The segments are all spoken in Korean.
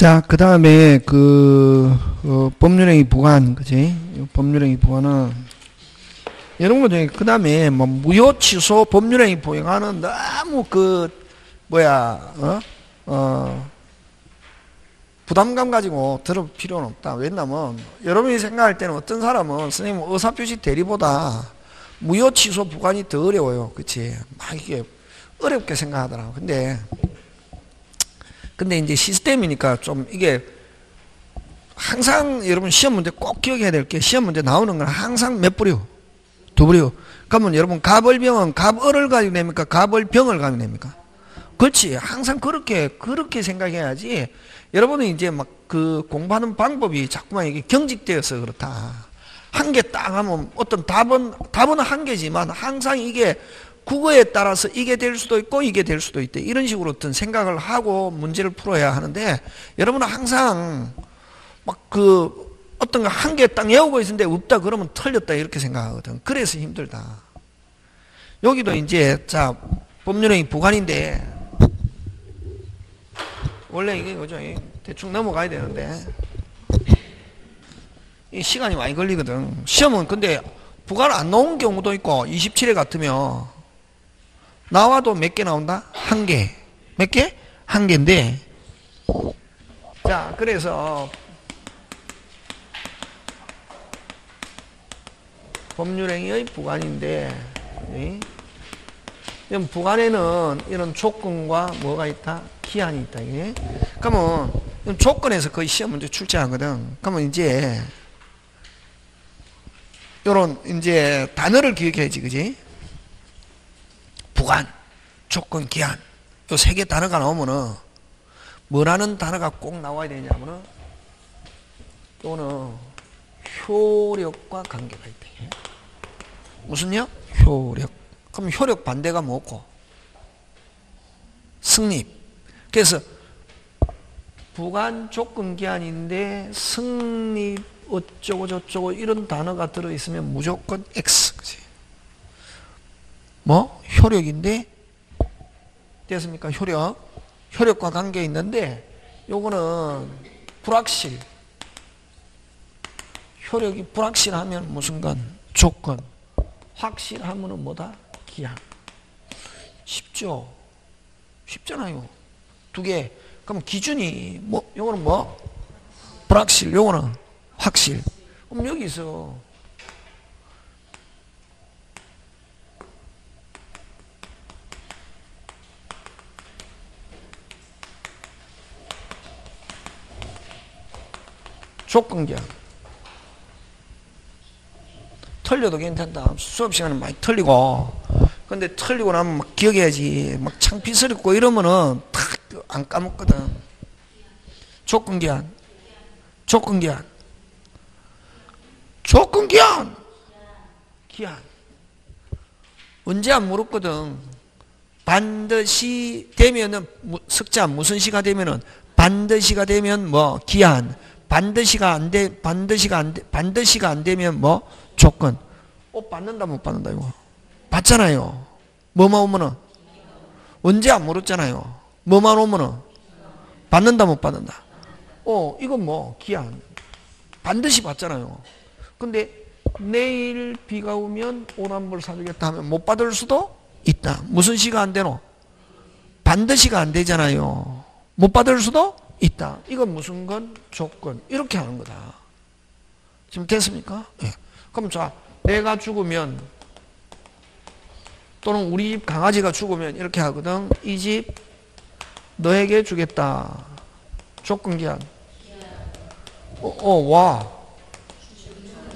자, 그 다음에 법률행위 보관, 그지? 법률행위 보관은 이런 거 중에 그 다음에 뭐 무효 취소 법률행위 보행하는 너무 부담감 가지고 들을 필요는 없다. 왜냐면 여러분이 생각할 때는 어떤 사람은 선생님 의사표시 대리보다 무효 취소 보관이 더 어려워요. 그치? 막 이게 어렵게 생각하더라고. 근데 이제 시스템이니까 좀 이게 항상 여러분 시험 문제 꼭 기억해야 될 게 시험 문제 나오는 건 항상 몇 부류? 두 부류. 그러면 여러분 갑을병은 갑을을 가지고 냅니까? 갑을병을 가지고 냅니까? 그렇지. 항상 그렇게 생각해야지. 여러분은 이제 막 공부하는 방법이 자꾸만 이게 경직되어서 그렇다. 한 개 딱 하면 어떤 답은 한 개지만 항상 이게 국어에 따라서 이게 될 수도 있고 이게 될 수도 있대. 이런 식으로 어떤 생각을 하고 문제를 풀어야 하는데 여러분은 항상 어떤 거 한 개 딱 외우고 있는데 없다 그러면 틀렸다 이렇게 생각하거든. 그래서 힘들다. 여기도 이제 자 법률행위 보관인데 원래 이게 그죠? 대충 넘어가야 되는데 이 시간이 많이 걸리거든. 시험은 근데 부관 안 나온 경우도 있고 27회 같으면 나와도 몇 개 나온다? 한 개. 몇 개? 한 개인데 자 그래서 법률행위의 부관인데 부관에는 이런 조건과 뭐가 있다? 기한이 있다. 이게. 그러면 조건에서 거의 시험 문제 출제하거든. 그러면 이제 요런 이제 단어를 기억해야지, 그지? 부관, 조건, 기한. 요 세 개 단어가 나오면은 뭐라는 단어가 꼭 나와야 되냐면은 요거는 효력과 관계가 있다. 무슨요? 효력. 그럼 효력 반대가 뭐고? 승립. 그래서 부관 조건 기한인데 승립 어쩌고 저쩌고 이런 단어가 들어있으면 무조건 X. 그치? 뭐? 효력인데 됐습니까? 효력과 관계 있는데 요거는 불확실. 효력이 불확실하면 무슨 건? 조건. 확실하면은 뭐다? 기한. 쉽죠? 쉽잖아요. 두 개. 그럼 기준이 요거는 뭐? 불확실. 요거는 확실. 그럼 여기서 조건 기한. 틀려도 괜찮다. 수업 시간에 많이 틀리고. 근데 틀리고 나면 막 기억해야지. 막 창피스럽고 이러면은 탁 안 까먹거든. 조건 기한. 조건 기한. 조건 기한. 기한. 언제 안 물었거든. 반드시 되면은 석자 무슨 시가 되면은 반드시가 되면 뭐 기한. 반드시가 안 되면 뭐 조건. 받는다 못 받는다 이거. 받잖아요. 뭐만 오면은 언제 안 물었잖아요. 뭐만 오면은 받는다 못 받는다. 이건 뭐 기한. 반드시 받잖아요. 근데 내일 비가 오면 오남불 사주겠다 하면 못 받을 수도 있다. 무슨 시가 안 되노? 반드시가 안 되잖아요. 못 받을 수도 있다. 이건 무슨 건? 조건. 이렇게 하는 거다. 지금 됐습니까? 예. 그럼 자, 내가 죽으면 또는 우리 집 강아지가 죽으면 이렇게 하거든. 이 집 너에게 주겠다. 조건 기한. 와.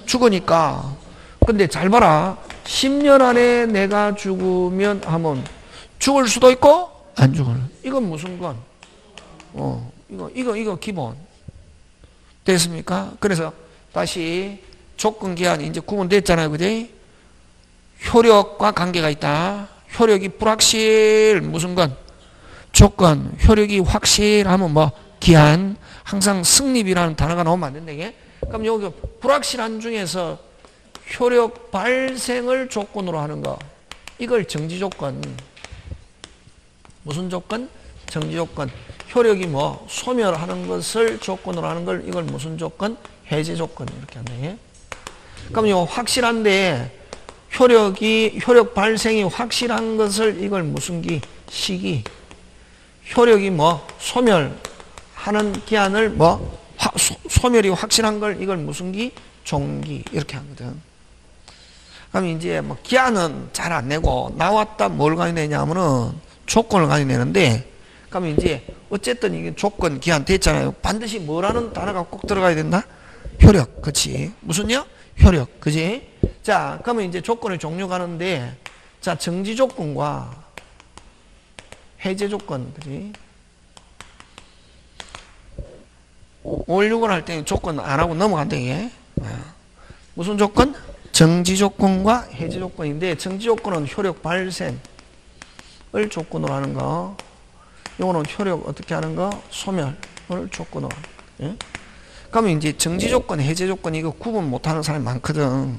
죽으니까. 근데 잘 봐라. 10년 안에 내가 죽으면 하면 죽을 수도 있고 안 죽을. 이건 무슨 건? 이거 기본. 됐습니까? 그래서 다시 조건 기한 이제 구분됐잖아요. 그지? 효력과 관계가 있다. 효력이 불확실 무슨 건? 조건. 효력이 확실하면 뭐 기한. 항상 승립이라는 단어가 나오면 안 된다. 이게. 그럼 여기 불확실한 중에서 효력 발생을 조건으로 하는 거. 이걸 정지조건. 무슨 조건? 정지조건. 효력이 뭐 소멸하는 것을 조건으로 하는 걸 이걸 무슨 조건? 해제 조건 이렇게 한다. 그럼 요 확실한데 효력 발생이 확실한 것을 이걸 무슨 기? 시기. 효력이 뭐 소멸하는 기한을 뭐 소멸이 확실한 걸 이걸 무슨 기? 종기 이렇게 하거든. 그럼 이제 뭐 기한은 잘 안 내고 나왔다 뭘 가져내냐면은 조건을 가져내는데 그럼 이제 어쨌든 이게 조건 기한 됐잖아요. 반드시 뭐라는 단어가 꼭 들어가야 된다? 효력. 그치? 무슨요? 효력. 그치? 자, 그러면 이제 조건의 종류 가는데 자, 정지 조건과 해제 조건. 그치? 516을 할 때 조건 안 하고 넘어간다, 이게. 무슨 조건? 정지 조건과 해제 조건인데, 정지 조건은 효력 발생을 조건으로 하는 거. 요거는 효력 어떻게 하는 거? 소멸을 조건으로 하는 거. 예? 그러면 이제 정지 조건, 해제 조건 이거 구분 못하는 사람이 많거든.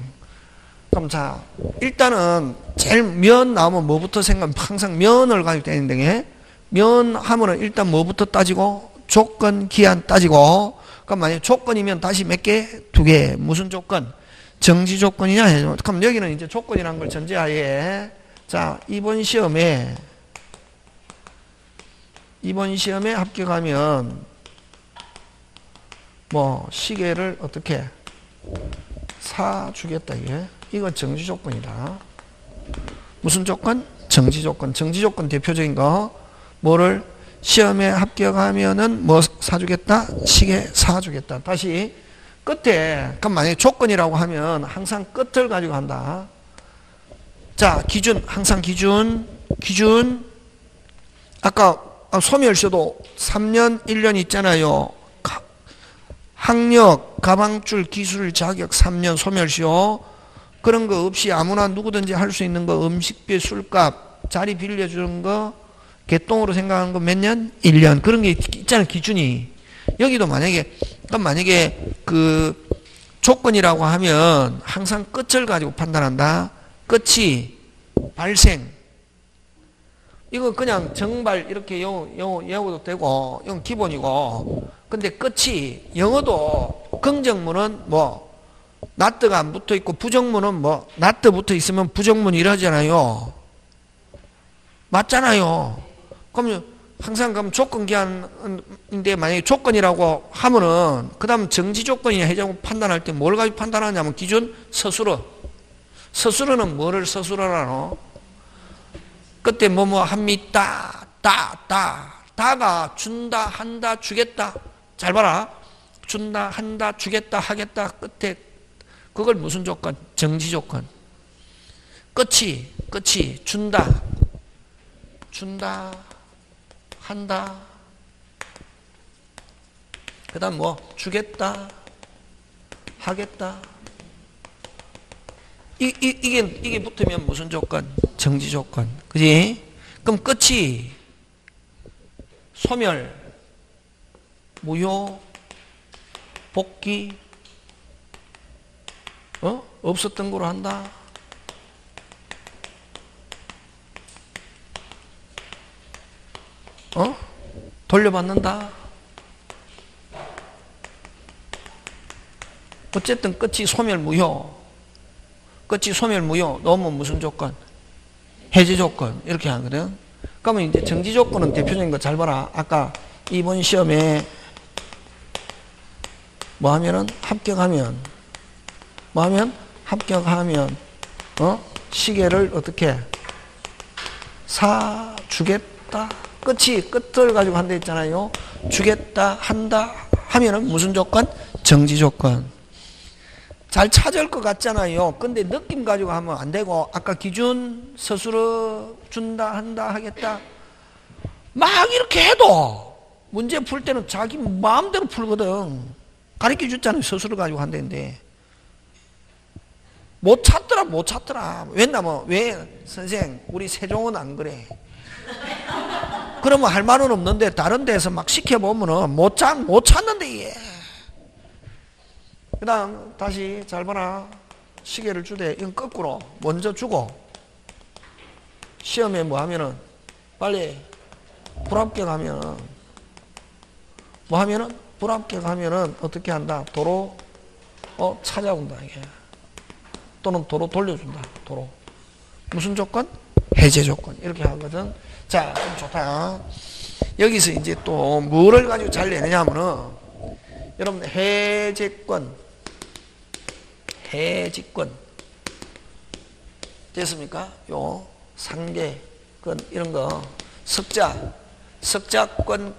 그럼 자, 일단은 제일 면 나오면 뭐부터 항상 면을 가지고 되는데, 면 하면은 일단 뭐부터 따지고? 조건, 기한 따지고, 그럼 만약에 조건이면 다시 몇 개? 2개. 무슨 조건? 정지 조건이냐? 해제 조건. 그럼 여기는 이제 조건이라는 걸 전제하에, 자, 이번 시험에 합격하면, 뭐, 시계를 어떻게 사주겠다, 이게. 이거 정지 조건이다. 무슨 조건? 정지 조건. 정지 조건 대표적인 거, 뭐를? 시험에 합격하면은 뭐 사주겠다? 시계 사주겠다. 다시 끝에 그럼 만약에 조건이라고 하면 항상 끝을 가지고 한다. 자, 기준 항상 기준 아까 소멸시도 3년 1년 있잖아요. 학력, 가방줄, 기술, 자격 3년 소멸시효. 그런 거 없이 아무나 누구든지 할 수 있는 거 음식비, 술값, 자리 빌려주는 거 개똥으로 생각하는 거 몇 년? 1년. 그런 게 있잖아, 기준이. 여기도 만약에 그 조건이라고 하면 항상 끝을 가지고 판단한다. 끝이 발생. 이거 그냥 정발 이렇게 영어도 되고, 이건 기본이고. 근데 끝이 영어도 긍정문은 뭐, not가 안 붙어 있고, 부정문은 뭐, not 붙어 있으면 부정문 이러잖아요. 맞잖아요. 그럼 항상 그럼 조건 기한인데 만약에 조건이라고 하면은 그 다음 정지 조건이냐 해제 조건 판단할 때 뭘 가지고 판단하냐면 기준 서술어. 서술어는 뭐를 서술어라노? 그때 뭐뭐 합니다. 다가 준다, 한다, 주겠다. 잘 봐라. 준다, 한다, 주겠다, 하겠다. 끝에 그걸 무슨 조건? 정지 조건. 끝이 준다, 한다. 그 다음 뭐 주겠다, 하겠다. 이게 붙으면 무슨 조건? 정지 조건. 그지? 그럼 끝이 소멸, 무효, 복귀, 없었던 거로 한다. 돌려받는다. 어쨌든 끝이 소멸무효. 끝이 소멸무효. 넣으면 무슨 조건? 해제 조건. 이렇게 하거든. 그러면 이제 정지 조건은 대표적인 거 잘 봐라. 아까 이번 시험에 뭐 하면은 합격하면 시계를 어떻게 사주겠다. 끝을 가지고 한다 했잖아요. 주겠다, 한다 하면은 무슨 조건? 정지 조건. 잘 찾을 것 같잖아요. 근데 느낌 가지고 하면 안 되고, 아까 기준, 서술어, 준다, 한다, 하겠다. 막 이렇게 해도 문제 풀 때는 자기 마음대로 풀거든. 가르쳐 줬잖아요. 서술어 가지고 한다는데. 못 찾더라. 왜 선생, 우리 세종은 안 그래. 그러면 할 말은 없는데 다른 데서 막 시켜보면은 못 찾는데 얘. 그 다음 다시 잘 봐라. 시계를 주되 이건 거꾸로 먼저 주고 시험에 뭐 하면은 빨리 불합격하면 뭐 하면은 불합격하면은 어떻게 한다? 도로 찾아온다 이게. 또는 도로 돌려준다. 도로. 무슨 조건? 해제 조건. 이렇게 하거든. 자, 좀 좋다. 여기서 이제 또 뭐를 가지고 잘 내느냐 하면은 여러분 해제권 됐습니까? 요 상계권 이런 거 석자권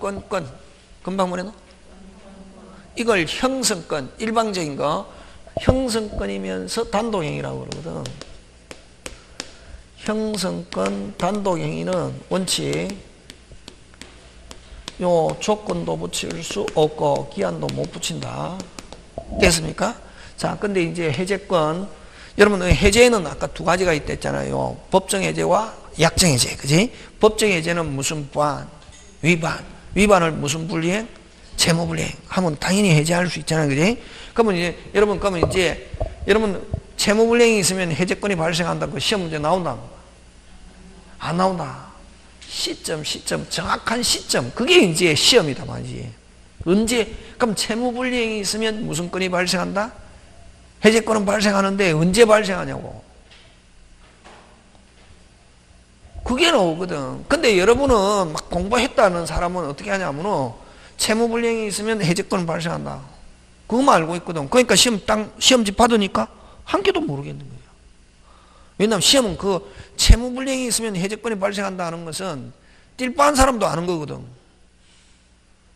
금방 뭐래노? 이걸 형성권 일방적인 거 형성권이면서 단독행위라고 그러거든. 형성권 단독행위는 원칙 요 조건도 붙일 수 없고 기한도 못 붙인다. 됐습니까? 자, 근데 이제 해제권 여러분 해제는 아까 두 가지가 있댔잖아요. 법정 해제와 약정 해제. 그지? 법정 해제는 무슨 위반을 무슨 불이행? 채무 불이행 하면 당연히 해제할 수 있잖아요. 그지? 그러면 이제 여러분 채무 불이행이 있으면 해제권이 발생한다고 시험 문제 나온다. 안 나온다. 시점, 정확한 시점. 그게 이제 시험이다 말이지. 언제? 그럼 채무 불이행이 있으면 무슨 건이 발생한다? 해제권은 발생하는데 언제 발생하냐고. 그게 나오거든. 근데 여러분은 막 공부했다는 사람은 어떻게 하냐면은 채무 불이행이 있으면 해제권은 발생한다. 그거만 알고 있거든. 그러니까 시험지 받으니까 한 개도 모르겠는 거예요. 왜냐하면 시험은 그 채무 불이행이 있으면 해제권이 발생한다는 것은 띨빵한 사람도 아는 거거든.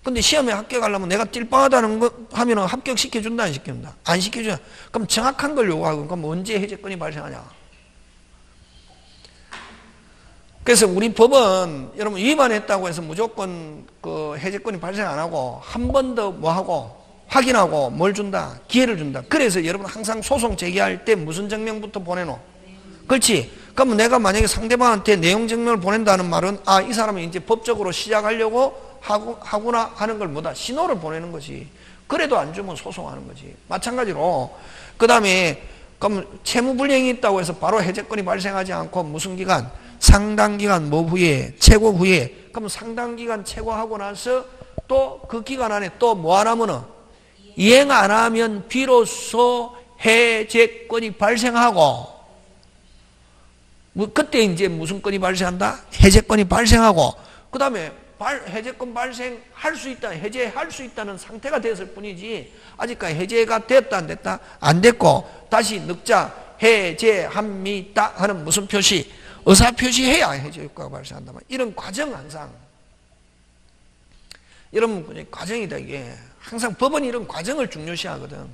근데 시험에 합격하려면 내가 띨빵하다는 거 하면 합격시켜준다, 안 시켜준다? 안 시켜준다. 그럼 정확한 걸 요구하고, 그럼 언제 해제권이 발생하냐? 그래서 우리 법은 여러분 위반했다고 해서 무조건 그 해제권이 발생 안 하고 한 번 더 뭐 하고 확인하고 뭘 준다? 기회를 준다. 그래서 여러분 항상 소송 제기할 때 무슨 증명부터 보내노? 그렇지? 그러면 내가 만약에 상대방한테 내용 증명을 보낸다는 말은 이 사람이 이제 법적으로 시작하려고 하구나 하는 걸 뭐다? 신호를 보내는 거지. 그래도 안 주면 소송하는 거지. 마찬가지로 그 다음에 그럼 채무불이행이 있다고 해서 바로 해제권이 발생하지 않고 무슨 기간? 상당 기간 뭐 후에? 최고 후에. 그럼 상당 기간 최고하고 나서 또 그 기간 안에 또 뭐 안 하면은 이행 안 하면 비로소 해제권이 발생하고 그때 이제 무슨 건이 발생한다? 해제권이 발생하고 그 다음에 해제권 발생할 수 있다, 해제할 수 있다는 상태가 됐을 뿐이지 아직까지 해제가 됐다 안 됐다? 안 됐고 다시 늑자 해제합니다 하는 무슨 표시? 의사표시해야 해제 효과가 발생한다. 이런 과정 항상 여러분 과정이다 이게. 항상 법은 이런 과정을 중요시하거든.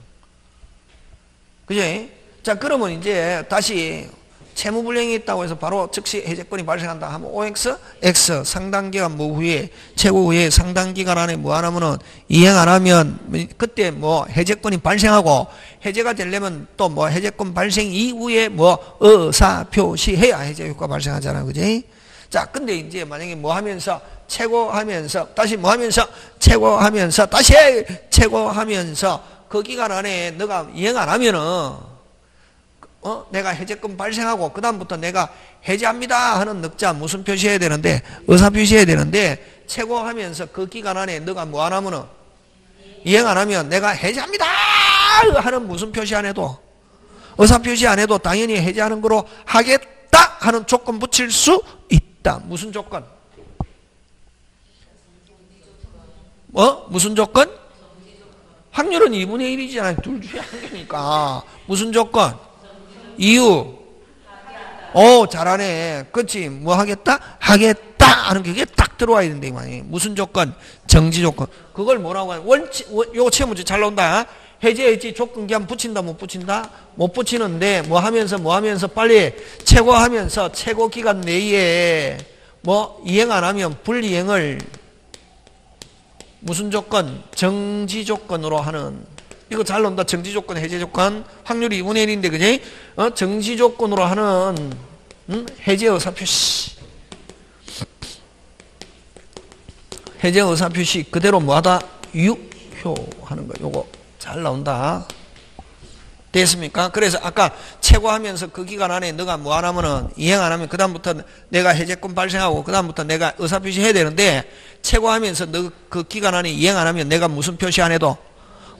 그지? 자 그러면 이제 다시 채무불이행이 있다고 해서 바로 즉시 해제권이 발생한다 하면 OX, X 상당기간 뭐 후에 최고 후에 상당기간 안에 뭐 안 하면은 이행 안 하면 그때 뭐 해제권이 발생하고 해제가 되려면 또 뭐 해제권 발생 이후에 뭐 의사표시해야 해제 효과 발생하잖아. 그지? 자 근데 이제 만약에 뭐 하면서 최고하면서 다시 뭐 하면서 최고하면서 다시 최고하면서 그 기간 안에 너가 이행 안 하면은 내가 해제권 발생하고 그 다음부터 내가 해제합니다 하는 늑자 무슨 표시해야 되는데 의사 표시해야 되는데 최고하면서 그 기간 안에 너가 뭐 안 하면은 이행 안 하면 내가 해제합니다 하는 무슨 표시 안 해도 의사 표시 안 해도 당연히 해제하는 거로 하겠다 하는 조건 붙일 수 있다. 무슨 조건? 무슨 조건? 확률은 2분의 1이잖아요. 둘 중에 한 개니까. 무슨 조건? 이유. 잘하네. 그렇지. 뭐 하겠다? 하겠다 하는 게 딱 들어와야 된다. 무슨 조건? 정지 조건. 그걸 뭐라고 하냐. 요거 시험 문제 잘 나온다. 해제했지 조건 기한 붙인다 못 붙인다? 못 붙이는데 뭐 하면서 빨리 최고하면서 최고 기간 내에 뭐 이행 안 하면 불이행을 무슨 조건? 정지 조건으로 하는. 이거 잘 나온다. 정지 조건, 해제 조건. 확률이 2분의 1인데, 그지? 정지 조건으로 하는, 해제 의사표시. 해제 의사표시. 그대로 뭐 하다? 유효하는 거. 요거 잘 나온다. 됐습니까? 그래서 아까 최고하면서 그 기간 안에 너가 뭐 안 하면은 이행 안 하면 그다음부터 내가 해제권 발생하고 그다음부터 내가 의사표시 해야 되는데 최고하면서 너 그 기간 안에 이행 안 하면 내가 무슨 표시 안 해도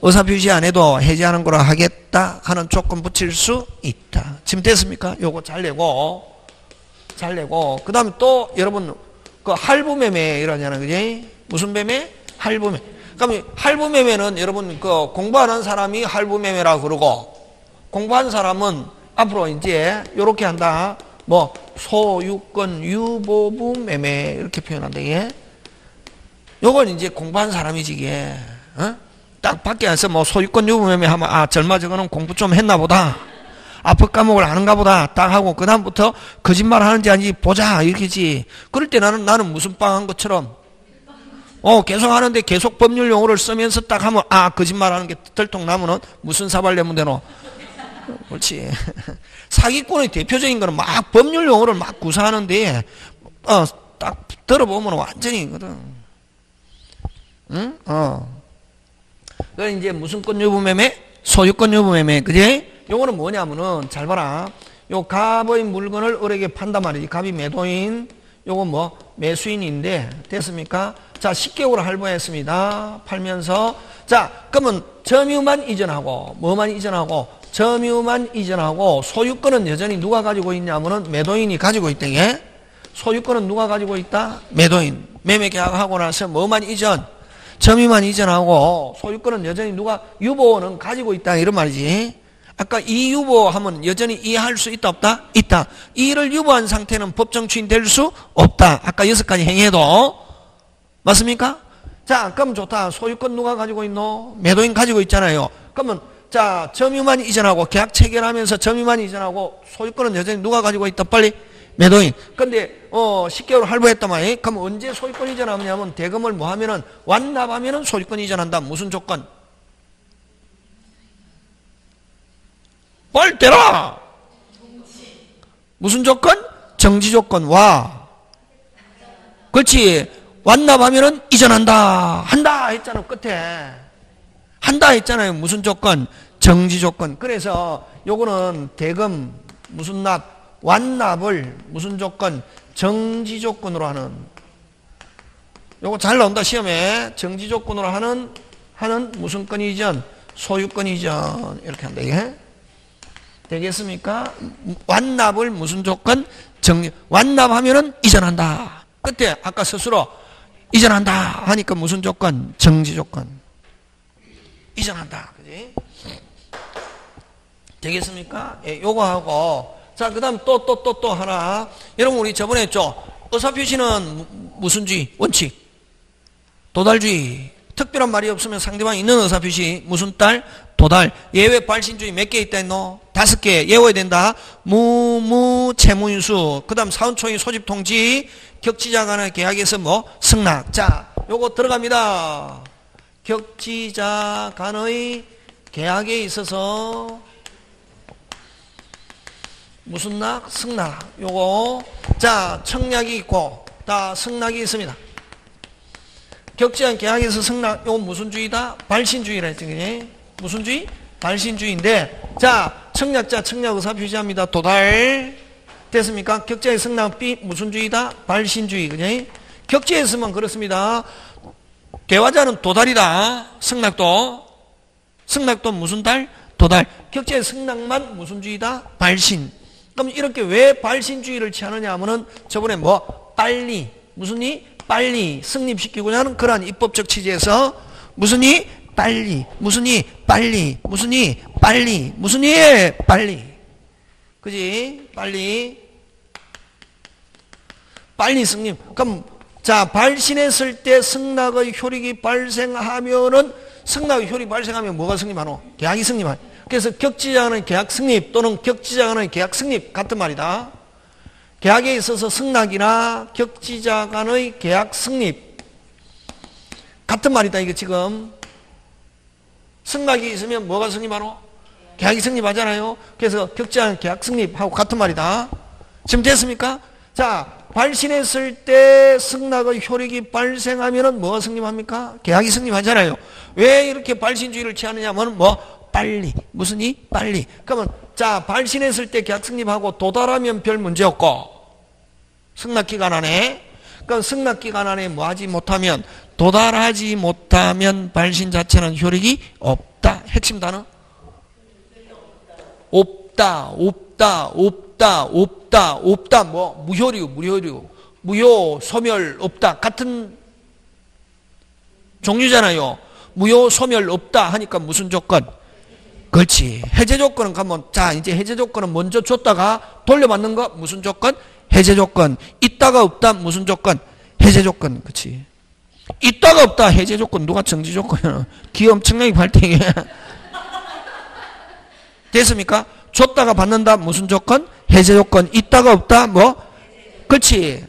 의사표시 안 해도 해제하는 거로 하겠다 하는 조건 붙일 수 있다. 지금 됐습니까? 요거 잘 내고 그 다음에 또 여러분 그 할부매매 이러잖아요. 그지? 무슨 매매? 할부매. 그러면 할부매매는 여러분 그 공부하는 사람이 할부매매라고 그러고 공부한 사람은 앞으로 이제 요렇게 한다. 뭐 소유권 유보부 매매 이렇게 표현한다. 이게 요건 이제 공부한 사람이지 이게. 어? 딱 밖에 안서 뭐 소유권 유보 매매 하면 아 젊어 저거는 공부 좀 했나 보다. 앞의 과목을 아는가 보다 딱 하고 그 다음부터 거짓말 하는지 아닌지 보자 이렇게지. 그럴 때 나는 무슨 빵 한 것처럼 계속 하는데 계속 법률 용어를 쓰면서 딱 하면 아 거짓말 하는 게 들통 나면은 무슨 사발 내면 되노. 그렇지. 사기꾼의 대표적인 거는 막 법률 용어를 막 구사하는데 딱 들어보면 완전히거든. 응? 그 이제 무슨 권 유보 매매? 소유권 유보 매매. 그지? 요거는 뭐냐면은 잘 봐라. 요 갑의 물건을 을에게 판단 말이지. 갑이 매도인, 요거 뭐 매수인인데 됐습니까? 자 10개월을 할부했습니다. 팔면서 자 그러면 점유만 이전하고 뭐만 이전하고 점유만 이전하고 소유권은 여전히 누가 가지고 있냐면은 매도인이 가지고 있다. 예? 소유권은 누가 가지고 있다? 매도인. 매매 계약하고 나서 뭐만 이전? 점유만 이전하고 소유권은 여전히 누가 유보는 가지고 있다 이런 말이지. 아까 이 유보하면 여전히 이해할 수 있다 없다? 있다. 이를 유보한 상태는 법정 추인 될 수 없다. 아까 6가지 행위해도 맞습니까? 자 그럼 좋다. 소유권 누가 가지고 있노? 매도인 가지고 있잖아요. 그러면 자 점유만 이전하고 계약 체결하면서 점유만 이전하고 소유권은 여전히 누가 가지고 있다? 빨리 매도인. 근데 10개월 할부했다만 그럼 언제 소유권 이전하냐면 대금을 뭐 하면은 완납하면은 소유권 이전한다. 무슨 조건? 빨리 대라. 무슨 조건? 정지 조건. 와. 그렇지. 완납하면은 이전한다. 한다 했잖아. 끝에. 한다 했잖아요. 무슨 조건? 정지 조건. 그래서 요거는 대금 무슨 납? 완납을 무슨 조건? 정지 조건으로 하는. 요거 잘 나온다 시험에. 정지 조건으로 하는 무슨 건 이전? 소유권 이전. 이렇게 한다 이게. 되겠습니까? 완납을 무슨 조건? 완납하면은 이전한다. 그때 아까 스스로 이전한다 하니까 무슨 조건? 정지 조건. 이전한다. 그지? 되겠습니까? 예, 요거 하고 자, 그 다음 또 하나. 여러분 우리 저번에 했죠? 의사표시는 무슨 주의? 원칙. 도달주의. 특별한 말이 없으면 상대방이 있는 의사표시 무슨 딸? 도달. 예외 발신주의 몇 개 있다 했노? 5개 외워야 된다. 채무인수. 그 다음 사은총의 소집통지. 격지자 간의 계약에서 뭐? 승낙. 자 요거 들어갑니다. 격지자 간의 계약에 있어서 무슨 낙? 승낙. 요거 자 청약이 있고 다 승낙이 있습니다. 격지한 계약에서 승낙. 요거 무슨 주의다? 발신주의라 했지. 그지? 무슨 주의? 발신주의인데 자 청약자 청약 의사 표시합니다. 도달 됐습니까? 격지의 승낙 B 무슨 주의다? 발신주의. 그지? 격지에 있으면 그렇습니다. 대화자는 도달이다. 승낙도 무슨 달? 도달. 격지의 승낙만 무슨 주의다? 발신. 그럼 이렇게 왜 발신주의를 취하느냐 하면은 저번에 뭐 빨리 무슨 이? 빨리 승립시키고자 하는 그러한 입법적 취지에서 무슨 이? 빨리 무슨 이? 빨리 무슨 이? 빨리 무슨 이? 빨리. 그지? 빨리 승립. 그럼 자 발신했을 때 승낙의 효력이 발생하면은 승낙의 효력이 발생하면 뭐가 승립하노? 계약이 승립하노. 그래서 격지자 간의 계약 승립 또는 격지자 간의 계약 승립 같은 말이다. 계약에 있어서 승낙이나 격지자 간의 계약 승립 같은 말이다. 이게 지금 승낙이 있으면 뭐가 승립하노? 계약이 승립하잖아요. 그래서 격지자 간의 계약 승립하고 같은 말이다. 지금 됐습니까? 자 발신했을 때 승낙의 효력이 발생하면은 뭐가 승립합니까? 계약이 승립하잖아요. 왜 이렇게 발신주의를 취하느냐 하면 뭐 빨리. 무슨 이? 빨리. 그러면 자, 발신했을 때 계약 성립하고 도달하면 별 문제 없고 승낙기간 안에, 그럼 승낙기간 안에 뭐 하지 못하면, 도달하지 못하면 발신 자체는 효력이 없다. 핵심 단어? 없다, 없다, 없다, 없다, 없다. 뭐 무효류, 무효류, 무효, 소멸, 없다. 같은 종류잖아요. 무효, 소멸, 없다 하니까 무슨 조건? 그렇지. 해제 조건은 가면, 자, 이제 해제 조건은 먼저 줬다가 돌려받는 거 무슨 조건? 해제 조건. 있다가 없다 무슨 조건? 해제 조건. 그렇지. 있다가 없다 해제 조건. 누가 정지 조건이야? 기 엄청나게 발등해. 됐습니까? 줬다가 받는다 무슨 조건? 해제 조건. 있다가 없다 뭐? 그렇지.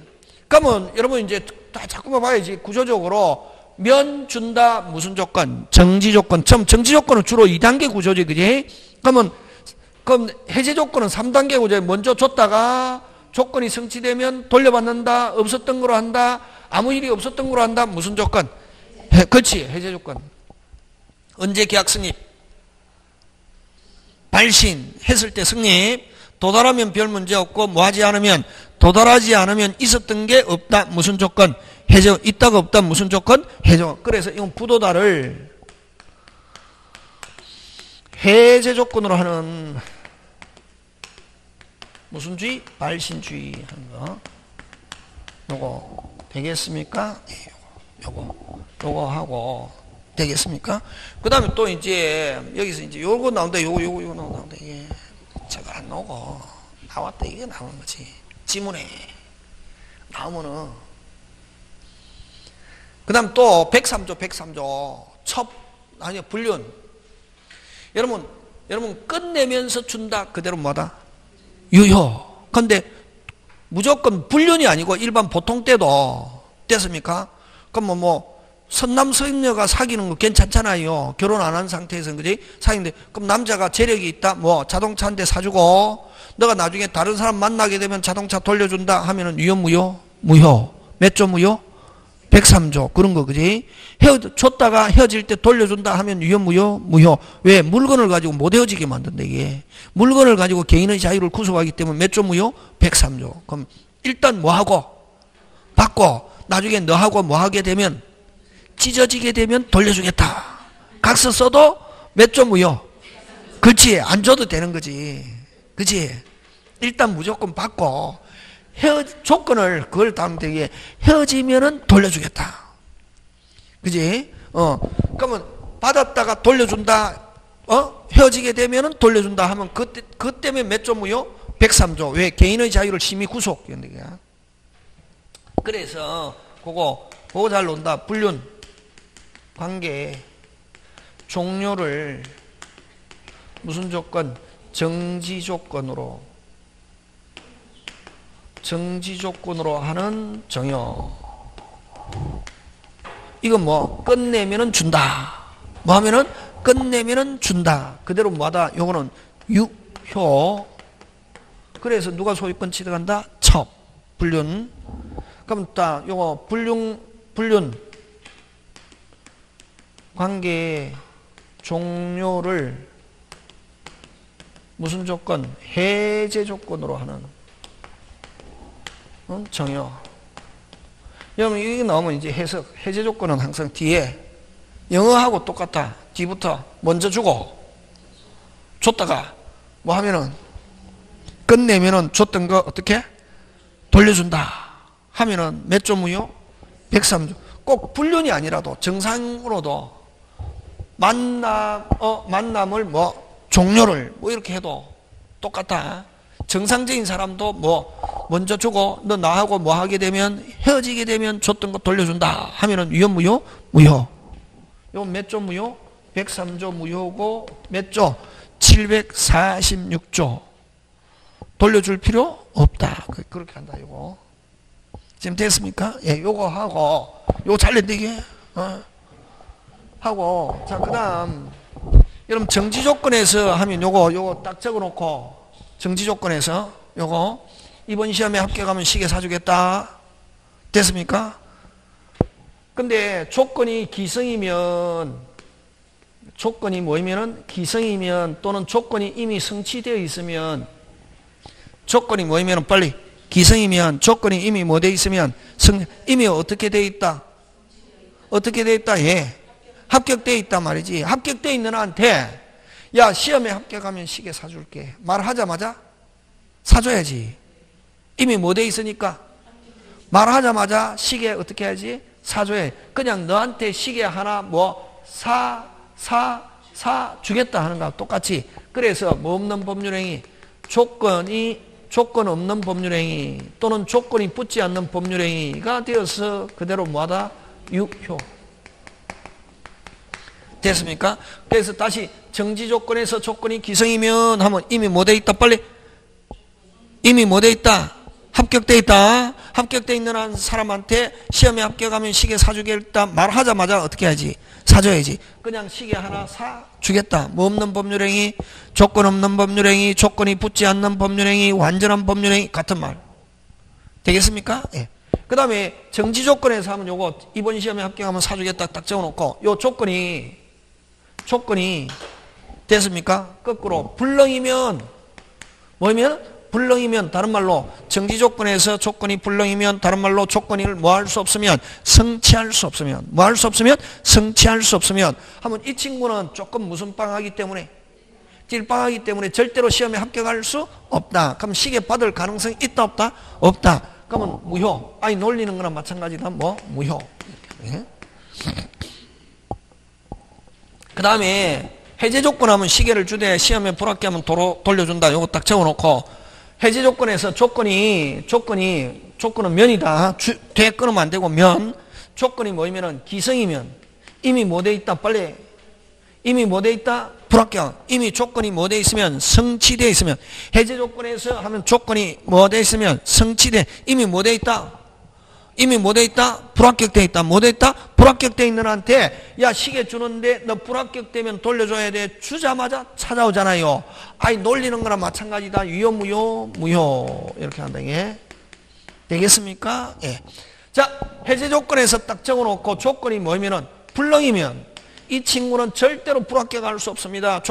그러면 여러분 이제 다 자꾸만 봐야지. 구조적으로 면 준다 무슨 조건? 정지 조건. 처음 정지 조건은 주로 2단계 구조지, 그지? 그럼 해제 조건은 3단계 구조에 먼저 줬다가 조건이 성취되면 돌려받는다. 없었던 거로 한다. 아무 일이 없었던 거로 한다. 무슨 조건? 그렇지. 해제 조건. 언제 계약 성립? 발신했을 때 성립. 도달하면 별 문제 없고 뭐 하지 않으면, 도달하지 않으면 있었던 게 없다. 무슨 조건? 해제. 있다가 없다. 무슨 조건? 해제. 그래서 이건 부도달을 해제 조건으로 하는 무슨 주의? 발신주의 하는 거. 요거 되겠습니까? 요거 하고 되겠습니까? 그 다음에 또 이제 여기서 이제 요거 나온다. 요거 나온다. 이게 제가 안 나오고 나왔다. 이게 나오는 거지. 지문에 나오면은. 그 다음 또 103조 불륜. 여러분 끝내면서 준다. 그대로 뭐다? 유효. 근데 무조건 불륜이 아니고 일반 보통 때도 됐습니까? 그럼 뭐 선남 선녀가 사귀는 거 괜찮잖아요. 결혼 안 한 상태에서는, 그지? 사귀는데, 그럼 남자가 재력이 있다. 뭐 자동차 한 대 사주고 너가 나중에 다른 사람 만나게 되면 자동차 돌려준다 하면은 유효, 무효? 무효. 몇 조 무효? 103조. 그런 거, 그지? 줬다가 헤어질 때 돌려준다 하면 유효, 무효? 무효. 왜? 물건을 가지고 못 헤어지게 만든다, 이게. 물건을 가지고 개인의 자유를 구속하기 때문에 몇 조 무효? 103조. 그럼 일단 뭐 하고? 받고, 나중에 너 하고 뭐 하게 되면, 찢어지게 되면 돌려주겠다. 각서 써도 몇 조 무효? 그렇지. 안 줘도 되는 거지. 그렇지. 일단 무조건 받고, 조건을 그걸 따르면 되게, 헤어지면은 돌려주겠다. 그지? 그러면 받았다가 돌려준다. 헤어지게 되면은 돌려준다 하면 그 때문에 몇 조 무효? 103조. 왜? 개인의 자유를 심히 구속. 그래서 그거 잘 논다. 불륜 관계 종료를 무슨 조건? 정지 조건으로 하는 정효. 이건 뭐 끝내면은 준다. 뭐 하면은 끝내면은 준다. 그대로 뭐하다? 요거는 유효. 그래서 누가 소유권 취득한다? 첩. 불륜. 그럼 딱 요거 불륜 관계 종료를 무슨 조건? 해제 조건으로 하는 정효. 여러분 이게 나오면 이제 해석. 해제 조건은 항상 뒤에 영어하고 똑같아. 뒤부터 먼저 주고 줬다가 뭐 하면은 끝내면은 줬던 거 어떻게? 돌려준다 하면은 몇 조 무효? 103조. 꼭 불륜이 아니라도 정상으로도 만남을 뭐 종료를 뭐 이렇게 해도 똑같아. 정상적인 사람도 뭐 먼저 주고 너 나하고 뭐 하게 되면 헤어지게 되면 줬던 거 돌려준다 하면은 유효, 무효? 무효. 요 몇 조 무효? 103조 무효고 몇 조? 746조. 돌려줄 필요 없다. 그렇게 한다. 요거 지금 됐습니까? 예, 요거 하고 요거 잘 냈네 이게. 하고 자 그다음 여러분 정지 조건에서 하면 요거 딱 적어놓고 정지 조건에서 요거 이번 시험에 합격하면 시계 사주겠다. 됐습니까? 근데 조건이 기성이면 조건이 뭐이면은 기성이면 또는 조건이 이미 성취되어 있으면 조건이 뭐이면은 빨리 기성이면 조건이 이미 뭐 되어 있으면 이미 어떻게 되어 있다? 어떻게 되어 있다? 예. 합격되어 있다 말이지. 합격되어 있는 한테 야 시험에 합격하면 시계 사줄게. 말하자마자 사줘야지. 이미 뭐 되어 있으니까 말하자마자 시계 어떻게 해야지? 사줘야 해. 그냥 너한테 시계 하나 뭐 주겠다 하는 거하고 똑같이. 그래서 뭐 없는 법률행위 조건 없는 법률행위 또는 조건이 붙지 않는 법률행위가 되어서 그대로 뭐하다? 유효. 됐습니까? 그래서 다시 정지조건에서 조건이 기성이면 하면 이미 뭐 돼 있다? 빨리 이미 뭐 돼 있다? 합격돼 있다. 합격돼 있는 한 사람한테 시험에 합격하면 시계 사주겠다 말하자마자 어떻게 해야지? 사줘야지. 그냥 시계 하나 사주겠다. 뭐 없는 법률행위, 조건 없는 법률행위, 조건이 붙지 않는 법률행위, 완전한 법률행위 같은 말. 되겠습니까? 예. 그 다음에 정지조건에서 하면 요거 이번 시험에 합격하면 사주겠다 딱 적어놓고 요 조건이 됐습니까? 거꾸로 불능이면 뭐면? 불능이면 다른 말로 정지조건에서 조건이 불능이면 다른 말로 조건을 뭐 할 수 없으면 성취할 수 없으면 뭐 할 수 없으면 성취할 수 없으면 하면 이 친구는 조금 무슨 빵하기 때문에 딜빵하기 때문에 절대로 시험에 합격할 수 없다. 그럼 시계 받을 가능성이 있다 없다? 없다. 그러면 무효. 아니 놀리는 거나 마찬가지다. 뭐 무효. 예? 그 다음에 해제 조건 하면 시계를 주되 시험에 불합격하면 돌려준다. 요거 딱 적어놓고 해제 조건에서 조건은 면이다. 돼 끊으면 안 되고 면. 조건이 뭐이면은 기성이면 이미 뭐 돼 있다. 빨리 이미 뭐 돼 있다. 불합격. 이미 조건이 뭐 돼 있으면 성취돼 있으면 해제 조건에서 하면 조건이 뭐 돼 있으면 성취돼 이미 뭐 돼 있다. 이미 뭐 돼 있다? 불합격돼 있다. 뭐 돼 있다? 불합격돼 있는 한테 야 시계 주는데 너 불합격되면 돌려줘야 돼. 주자마자 찾아오잖아요. 아이 놀리는 거랑 마찬가지다. 유효 무효 이렇게 한다. 예. 되겠습니까? 예. 자 해제 조건에서 딱 적어놓고 조건이 뭐냐면은 불능이면 이 친구는 절대로 불합격할 수 없습니다.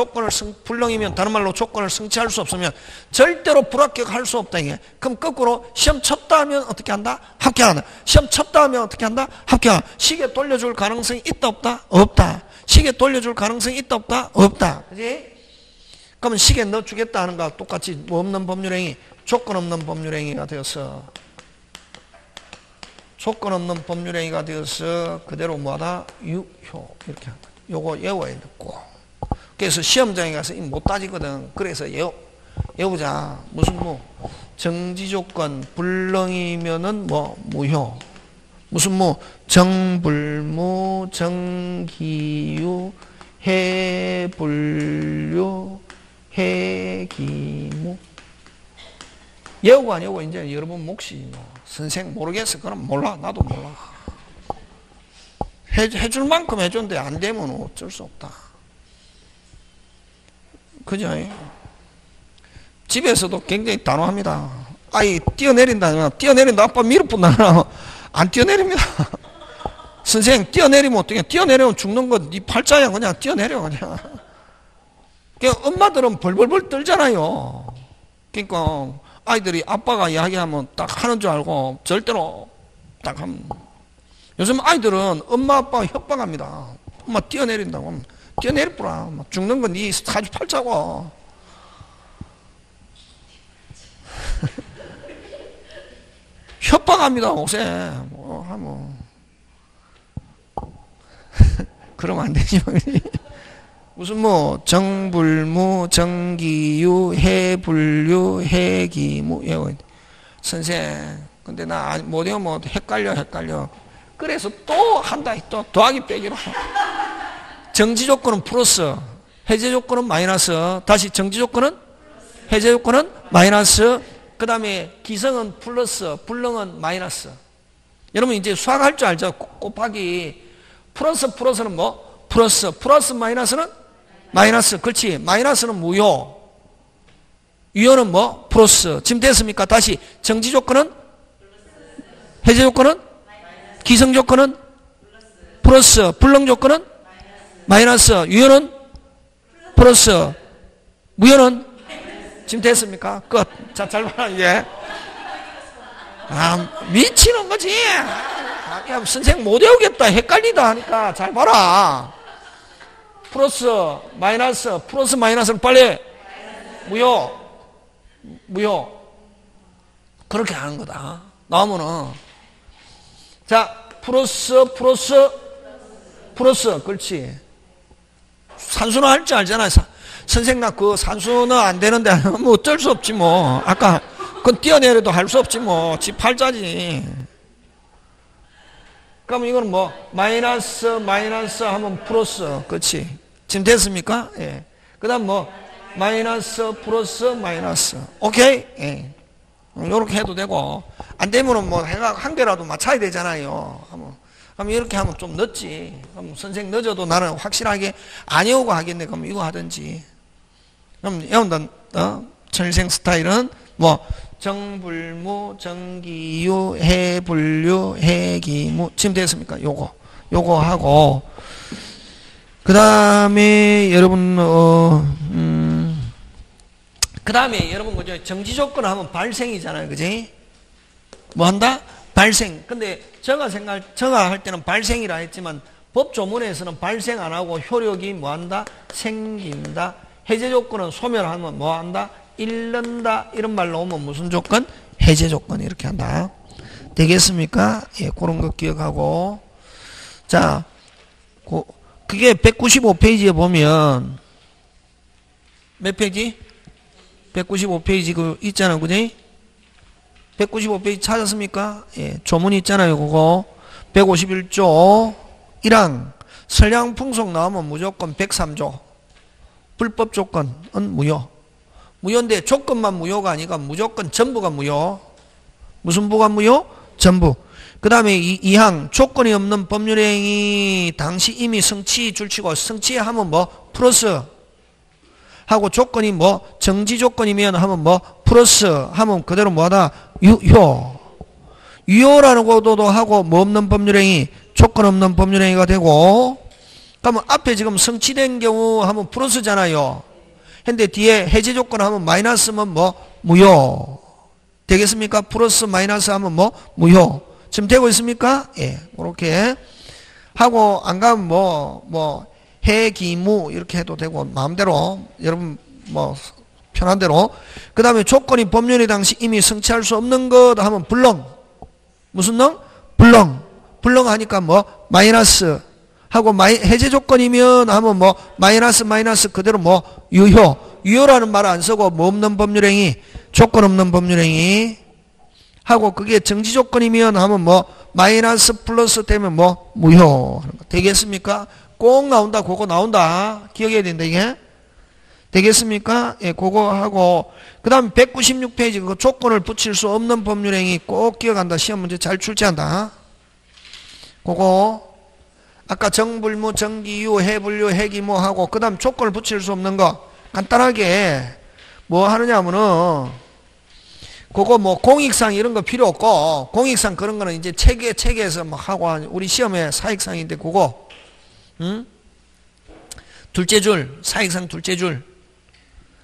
불능이면 다른 말로 조건을 성취할 수 없으면 절대로 불합격할 수 없다. 이게. 그럼 거꾸로 시험 쳤다 하면 어떻게 한다? 합격한다. 시험 쳤다 하면 어떻게 한다? 합격한다. 시계 돌려줄 가능성이 있다 없다? 없다. 시계 돌려줄 가능성이 있다 없다? 없다. 그지? 그러면 시계 넣어주겠다 하는 거와 똑같이 뭐 없는 법률행위, 조건 없는 법률행위가 되어서 조건 없는 법률행위가 되어서 그대로 뭐하다? 유효. 이렇게 한 거죠. 요거 외워야 되고. 그래서 시험장에 가서 못 따지거든. 그래서 외우자. 무슨 뭐 정지조건 불능이면은 뭐 무효. 무슨 뭐 정불무 정기유 해불유 해기무. 외우고 안 외우고 이제 여러분 몫이 뭐. 선생 모르겠어. 그럼 몰라. 나도 몰라. 해줄 만큼 해줬는데 안 되면 어쩔 수 없다. 그죠? 집에서도 굉장히 단호합니다. 아이 뛰어내린다. 아빠 밀어붙나 안 뛰어내립니다. 선생님 뛰어내리면 어떻게? 뛰어내리면 죽는 거 네 팔자야. 그냥 뛰어내려 그냥. 그러니까 엄마들은 벌벌벌 떨잖아요. 그러니까 아이들이 아빠가 이야기하면 딱 하는 줄 알고 절대로 딱 하면. 요즘 아이들은 엄마 아빠가 협박합니다. 엄마 뛰어내린다고. 뛰어내릴뿌라. 죽는 건 네 사주팔자고. 협박합니다. 옷에. 그러면 안 되지. 무슨 뭐 정불무 정기유 해불유 해기무. 선생 근데 나 못 외우면 헷갈려. 그래서 또 한다. 또 더하기 빼기로. 정지 조건은 플러스, 해제 조건은 마이너스. 다시 정지 조건은 해제 조건은 마이너스. 그 다음에 기성은 플러스, 불능은 마이너스. 여러분 이제 수학 할 줄 알죠? 곱하기. 플러스는 뭐? 플러스 마이너스는 마이너스. 그렇지. 마이너스는 무효. 유효는 뭐? 플러스. 지금 됐습니까? 다시 정지 조건은 해제 조건은 기성 조건은 플러스, 불능 조건은 마이너스. 유효는 플러스. 무효는 지금 됐습니까? 끝. 자, 잘 봐라, 이제. 미치는 거지. 야, 선생 못 외우겠다. 헷갈리다 하니까 잘 봐라. 플러스, 마이너스, 플러스, 마이너스는 빨리. 무효. 무효. 그렇게 하는 거다. 나오면은. 자, 플러스, 플러스, 플러스. 그렇지. 산수는 할 줄 알잖아. 선생 나 그 산수는 안 되는데 뭐 어쩔 수 없지 뭐. 아까 그건 뛰어내려도 할 수 없지 뭐. 지 팔자지. 그럼 이거는 뭐 마이너스 마이너스 하면 플러스. 그렇지. 지금 됐습니까? 예. 그다음 뭐 마이너스 플러스 마이너스. 오케이? 예. 요렇게 해도 되고 안 되면은 뭐 한 개라도 맞춰야 되잖아요. 그럼 이렇게 하면 좀 늦지. 그럼 선생 늦어도 나는 확실하게 안 외우고 하겠네. 그럼 이거 하든지. 그럼 여러분들 천일생 스타일은 뭐 정불무, 정기유, 해불유, 해기무. 지금 됐습니까? 요거 하고 그 다음에 여러분 그 다음에 여러분 그죠? 정지조건 하면 발생이잖아요. 그지? 뭐 한다? 발생. 근데 제가 할 때는 발생이라 했지만 법조문에서는 발생 안 하고 효력이 뭐 한다? 생긴다. 해제 조건은 소멸하면 뭐 한다? 잃는다. 이런 말로 오면 무슨 조건? 해제 조건. 이렇게 한다. 되겠습니까? 예, 그런 거 기억하고. 자, 그게 195페이지에 보면 몇 페이지? 195페이지 그 있잖아. 그지? 195페이지 찾았습니까? 예, 조문이 있잖아요. 그거 151조 1항 선량풍속 나오면 무조건 103조 불법 조건은 무효. 무효인데 조건만 무효가 아니라 무조건 전부가 무효. 무슨 부가 무효? 전부. 그 다음에 2항 조건이 없는 법률행위 당시 이미 성취 줄치고 성취하면 뭐 플러스 하고 조건이 뭐 정지 조건이면 하면 뭐 플러스 하면 그대로 뭐하다? 유효. 유효라는 것도 하고 뭐 없는 법률행위 조건 없는 법률행위가 되고 그러면 앞에 지금 성취된 경우 하면 플러스잖아요. 근데 뒤에 해제 조건 하면 마이너스면 뭐 무효. 되겠습니까? 플러스 마이너스 하면 뭐 무효. 지금 되고 있습니까? 예. 그렇게 하고 안 가면 뭐 해기무 이렇게 해도 되고 마음대로 여러분 뭐 편한 대로. 그 다음에 조건이 법률의 당시 이미 성취할 수 없는 것 하면 불능. 무슨 능? 불능. 불능 하니까 뭐 마이너스 하고 해제 조건이면 하면 뭐 마이너스 그대로 뭐 유효. 유효라는 말 안 쓰고 뭐 없는 법률행위 조건 없는 법률행위 하고 그게 정지 조건이면 하면 뭐 마이너스 플러스 되면 뭐 무효. 되겠습니까? 꼭 나온다. 그거 나온다. 기억해야 된다 이게. 되겠습니까? 예, 그거 하고 그 다음 196페이지 그 조건을 붙일 수 없는 법률행위 꼭 기억한다. 시험 문제 잘 출제한다. 그거 아까 정불무, 정기유, 해불유, 해기무 하고 그 다음 조건을 붙일 수 없는 거 간단하게 뭐 하느냐 하면은 그거 뭐 공익상 이런 거 필요 없고 공익상 그런 거는 이제 체계에서 막 하고 우리 시험에 사익상인데 그거 둘째 줄 사익상 둘째 줄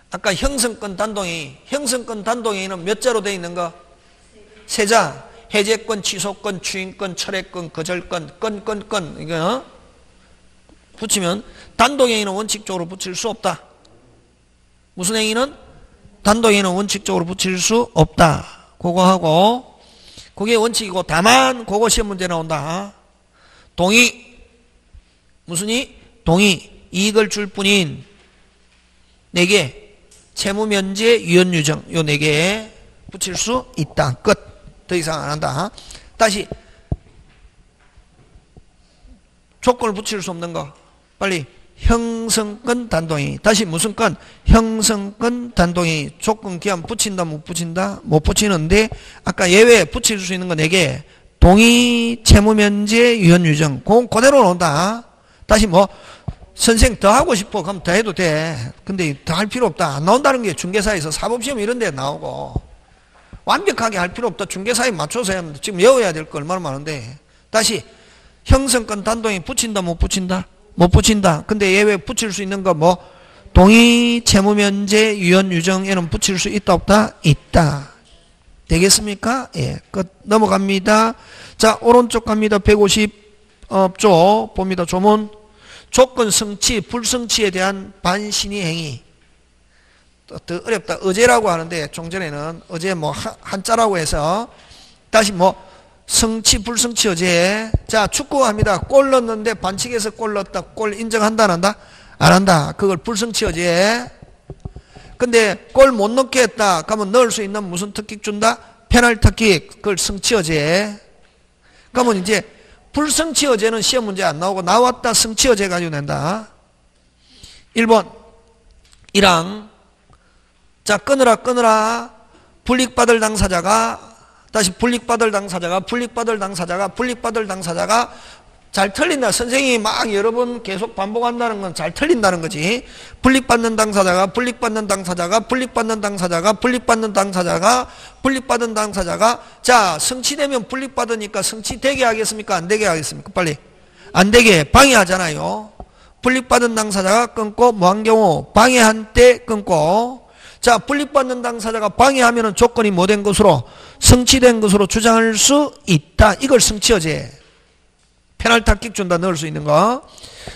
아까 형성권 단동행위는 몇 자로 되어 있는 거? 세 자. 해제권, 취소권, 추인권, 철회권, 거절권, 건 이거 붙이면 단동행위는 원칙적으로 붙일 수 없다. 무슨 행위는? 단동행위는 원칙적으로 붙일 수 없다. 그거 하고 그게 원칙이고 다만 그거 시험 문제 나온다. 동의 무슨 이? 동의 이익을 줄 뿐인 4개 채무면제 유연유정 요 4개 붙일 수 있다. 끝. 더 이상 안 한다. 다시 조건을 붙일 수 없는 거 빨리 형성권 단동행위. 다시 무슨 건? 형성권 단동행위. 조건 기한 붙인다 못 붙인다? 못 붙이는데 아까 예외 붙일 수 있는 거 4개 동의 채무면제 유연유정 그대로 나온다. 다시 뭐 선생 더 하고 싶어 그럼 더 해도 돼. 근데 더 할 필요 없다. 안 나온다는 게 중개사에서 사법시험 이런 데 나오고 완벽하게 할 필요 없다. 중개사에 맞춰서 해야 합니다. 지금 외워야 될 거 얼마나 많은데. 다시 형성권 단동행위 붙인다 못 붙인다? 못 붙인다. 근데 예외 붙일 수 있는 거 뭐? 동의, 채무, 면제, 유연, 유정에는 붙일 수 있다 없다? 있다. 되겠습니까? 예, 끝. 넘어갑니다. 자, 오른쪽 갑니다. 150쪽 봅니다. 조문. 조건 성취, 불성취에 대한 반신의 행위. 더 어렵다. 어제라고 하는데 종전에는 어제 뭐 한자라고 해서 다시 뭐 성취, 불성취 어제. 자, 축구합니다. 골 넣었는데 반칙에서 골 넣었다. 골 인정한다 안 한다? 안 한다. 그걸 불성취 어제. 근데 골 못 넣게 했다. 그러면 넣을 수 있는 무슨 특킥 준다? 페널티 특킥. 그걸 성취 어제. 그러면 이제 불성취 어제는 시험 문제 안 나오고 나왔다 성취 어제 가지고 낸다. 1번 1항. 자, 끊으라. 불이익받을 당사자가 다시 불이익받을 당사자가 잘 틀린다. 선생님이 막 여러 번 계속 반복한다는 건 잘 틀린다는 거지. 불이익받는 당사자가 자, 성취되면 불이익받으니까 성취되게 하겠습니까? 안 되게 하겠습니까? 빨리. 안 되게 방해하잖아요. 불이익받은 당사자가 끊고 뭐한 경우 방해한 때 끊고. 자, 불이익받는 당사자가 방해하면 조건이 뭐 된 것으로? 성취된 것으로 주장할 수 있다. 이걸 성취어제. 페널티 특킥 준다. 넣을 수 있는 거.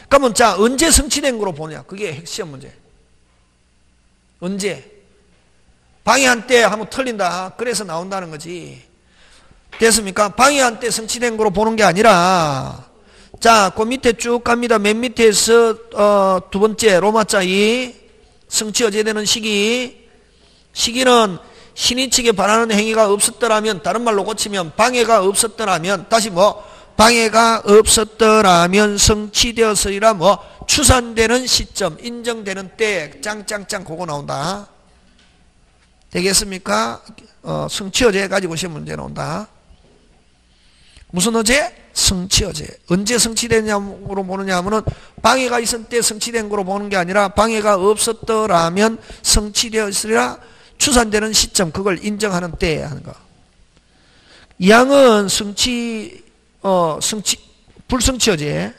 그러면 자, 언제 성취된 거로 보냐? 그게 핵시험 문제. 언제? 방해한 때 하면 틀린다. 그래서 나온다는 거지. 됐습니까? 방해한 때 성취된 거로 보는 게 아니라, 자, 그 밑에 쭉 갑니다. 맨 밑에서 두 번째 로마자 2 성취어제 되는 시기는 신의 측에 반하는 행위가 없었더라면, 다른 말로 고치면 방해가 없었더라면, 다시 뭐 방해가 없었더라면 성취되었으리라. 뭐 추산되는 시점, 인정되는 때 짱짱짱 그거 나온다. 되겠습니까? 성취어제 가지고 시험 문제 나온다. 무슨 어제? 성취어제. 언제 성취되냐로 보느냐 하면은 방해가 있을 때 성취된 거로 보는 게 아니라 방해가 없었더라면 성취되었으리라. 추산되는 시점, 그걸 인정하는 때 하는 거. 이항은 불성취어제.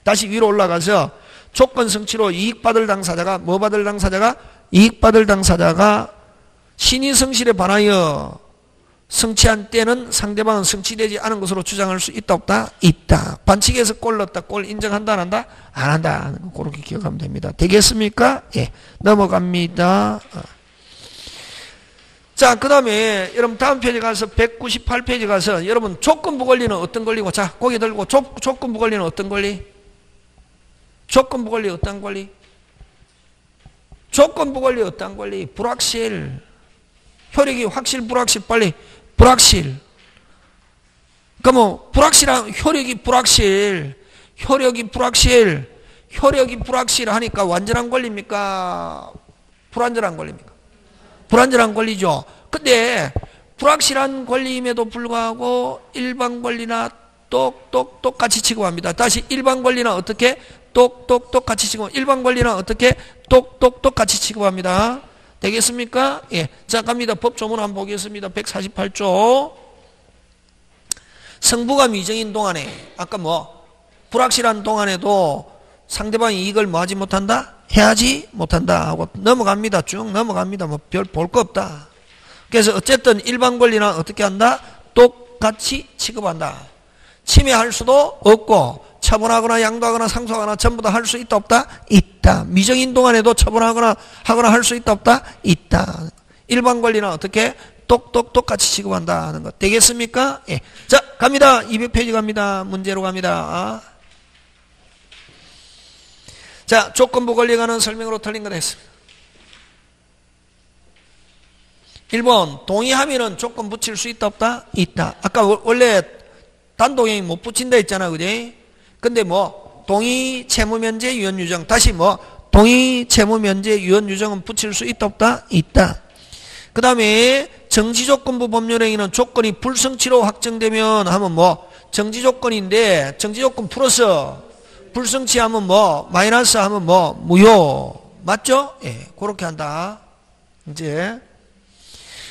다시 위로 올라가서 조건 성취로 이익받을 당사자가 뭐 받을 당사자가? 이익받을 당사자가 신의 성실에 반하여 성취한 때는 상대방은 성취되지 않은 것으로 주장할 수 있다 없다? 있다. 반칙에서 골 넣었다. 골 인정한다 안 한다? 안 한다. 그렇게 기억하면 됩니다. 되겠습니까? 예. 넘어갑니다. 자, 그 다음에 여러분 다음 페이지 가서 198페이지 가서 여러분 조건부 권리는 어떤 권리고, 자, 고개 들고 조건부 권리는 어떤 권리? 조건부 권리 어떤 권리? 조건부 권리 어떤 권리? 불확실. 효력이 확실 불확실 빨리. 불확실. 그러면 불확실한 효력이 불확실 하니까 완전한 권리입니까? 불완전한 권리입니까? 불완전한 권리죠. 근데 불확실한 권리임에도 불구하고 일반 권리나 똑같이 취급합니다. 다시 일반 권리나 어떻게? 똑같이 취급. 일반 권리나 어떻게? 똑같이 취급합니다. 되겠습니까? 예. 자, 갑니다. 법조문 한번 보겠습니다. 148조. 성부가 미정인 동안에, 아까 뭐, 불확실한 동안에도 상대방이 이걸 뭐 하지 못한다? 해야지 못한다 하고 넘어갑니다. 쭉 넘어갑니다. 뭐 별 볼 거 없다. 그래서 어쨌든 일반 권리나 어떻게 한다? 똑같이 취급한다. 침해할 수도 없고 처분하거나 양도하거나 상소하거나 전부 다 할 수 있다 없다? 있다. 미정인 동안에도 처분하거나 할 수 있다 없다? 있다. 일반 권리나 어떻게? 똑같이 취급한다 하는 것. 되겠습니까? 예. 자, 갑니다. 200페이지 갑니다. 문제로 갑니다. 자, 조건부 권리에 관한 설명으로 틀린 거 됐습니다. 1번, 동의하면은 조건 붙일 수 있다 없다? 있다. 아까 원래 단독행위 못 붙인다 했잖아, 그지? 근데 뭐 동의, 채무, 면제, 유연, 유정. 다시 뭐 동의, 채무, 면제, 유연, 유정은 붙일 수 있다 없다? 있다. 그 다음에 정지조건부 법률행위는 조건이 불성취로 확정되면 하면 뭐 정지조건인데 정지조건 플러스 불성취하면 뭐 마이너스 하면 뭐 무효. 맞죠? 예, 그렇게 한다. 이제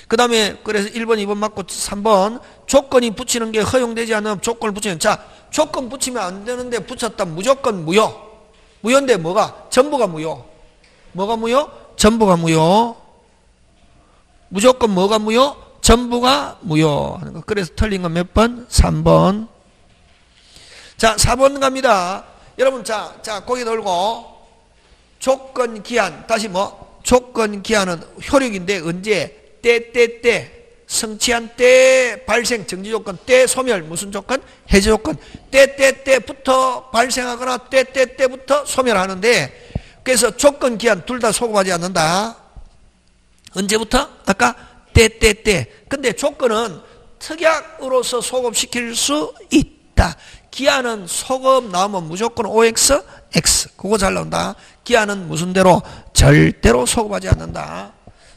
그 다음에 그래서 1번 2번 맞고 3번 조건이 붙이는 게 허용되지 않으면 조건을 붙이는. 자, 조건 붙이면 안 되는데 붙였다 무조건 무효. 무효인데 뭐가? 전부가 무효. 뭐가 무효? 전부가 무효. 무조건 뭐가 무효? 전부가 무효. 그래서 틀린 건 몇 번? 3번. 자, 4번 갑니다. 여러분, 자, 고개 돌고. 조건 기한. 다시 뭐? 조건 기한은 효력인데 언제? 때. 성취한 때 발생 정지 조건, 때 소멸 무슨 조건? 해제 조건. 때부터 발생하거나 때부터 소멸하는데, 그래서 조건 기한 둘 다 소급하지 않는다. 언제부터? 아까 때. 근데 조건은 특약으로서 소급시킬 수 있다. 기한은 소급 나오면 무조건 OX, X. 그거 잘 나온다. 기한은 무슨 대로? 절대로 소급하지 않는다.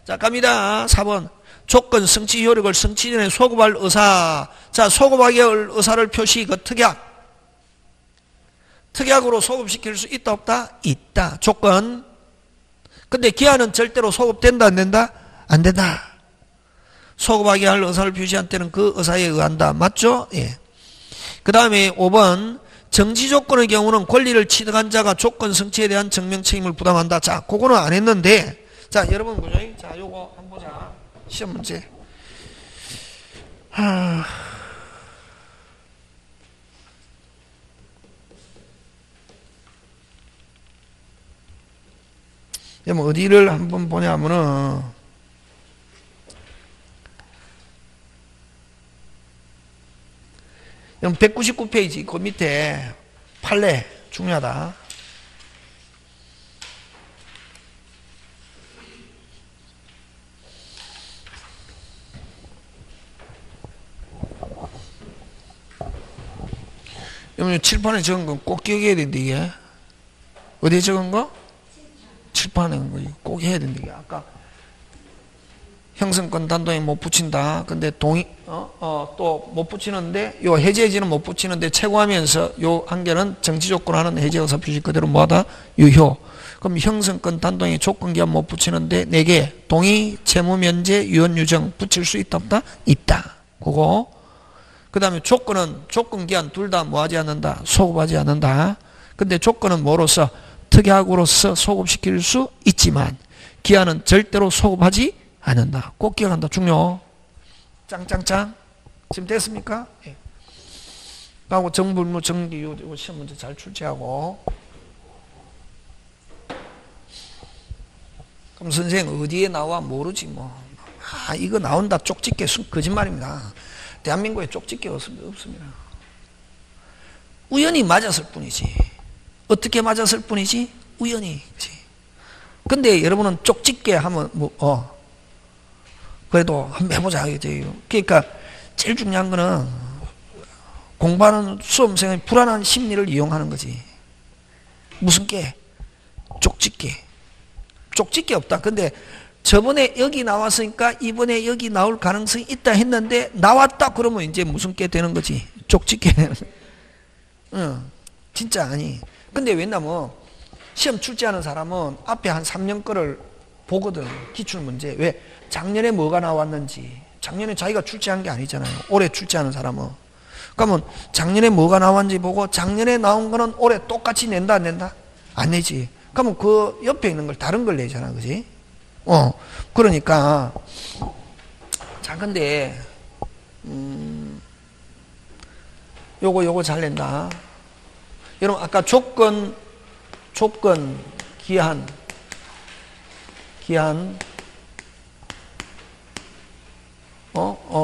자, 갑니다. 4번. 조건 성취 효력을 성취 전에 소급할 의사. 자, 소급하기 의사를 표시 그 특약으로 소급시킬 수 있다 없다? 있다. 조건. 근데 기한은 절대로 소급된다 안 된다? 안 된다. 소급하게 할 의사를 표시한 때는 그 의사에 의한다. 맞죠? 예. 그 다음에 5번. 정지 조건의 경우는 권리를 취득한 자가 조건 성취에 대한 증명 책임을 부담한다. 자, 그거는 안 했는데. 자, 여러분 보죠. 자, 요거 한번 보자. 시험 문제. 여러분 어디를 한번 보냐면은 여러분 199페이지 그 밑에 판례 중요하다. 여러분 칠판에 적은 건 꼭 기억해야 되는데 이게 어디에 적은 거? 칠판에 거 꼭 해야 되는데 이게 아까 형성권 단동에 못 붙인다. 근데 동의 또 못 붙이는데 요 해제지는 못 붙이는데 최고하면서 요 한계는 정지 조건하는 해제 의사 표시 그대로 뭐하다? 유효. 그럼 형성권 단동에 조건 기한 못 붙이는데 4개 동의, 채무 면제, 유언 유정 붙일 수 있다 없다? 있다. 그거. 그 다음에 조건은 조건 기한 둘 다 뭐하지 않는다? 소급하지 않는다. 근데 조건은 뭐로서? 특약으로서 소급시킬 수 있지만 기한은 절대로 소급하지 않는다. 꼭 기억한다. 중요. 짱짱짱. 지금 됐습니까? 예. 하고 정불무 정기 요 시험 문제 잘 출제하고. 그럼 선생님 어디에 나와 모르지 뭐. 이거 나온다 쪽집게 거짓말입니다. 대한민국에 쪽집게 없습니다. 우연히 맞았을 뿐이지. 어떻게 맞았을 뿐이지? 우연히. 그치? 근데 여러분은 쪽집게 하면 그래도 한번 해보자. 그러니까 제일 중요한 거는 공부하는 수험생의 불안한 심리를 이용하는 거지. 무슨 게? 쪽집게. 쪽집게 없다. 근데 저번에 여기 나왔으니까 이번에 여기 나올 가능성이 있다 했는데 나왔다 그러면 이제 무슨 게 되는 거지. 쪽집게. 진짜 아니. 근데 왜냐면 시험 출제하는 사람은 앞에 한 3년 거를 보거든. 기출문제. 왜? 작년에 뭐가 나왔는지. 작년에 자기가 출제한 게 아니잖아요. 올해 출제하는 사람은. 그러면 작년에 뭐가 나왔는지 보고 작년에 나온 거는 올해 똑같이 낸다 안 낸다? 안 내지. 그러면 그 옆에 있는 걸 다른 걸 내잖아. 그지? 그러니까 자 근데 요거 잘 낸다. 여러분 아까 조건 기한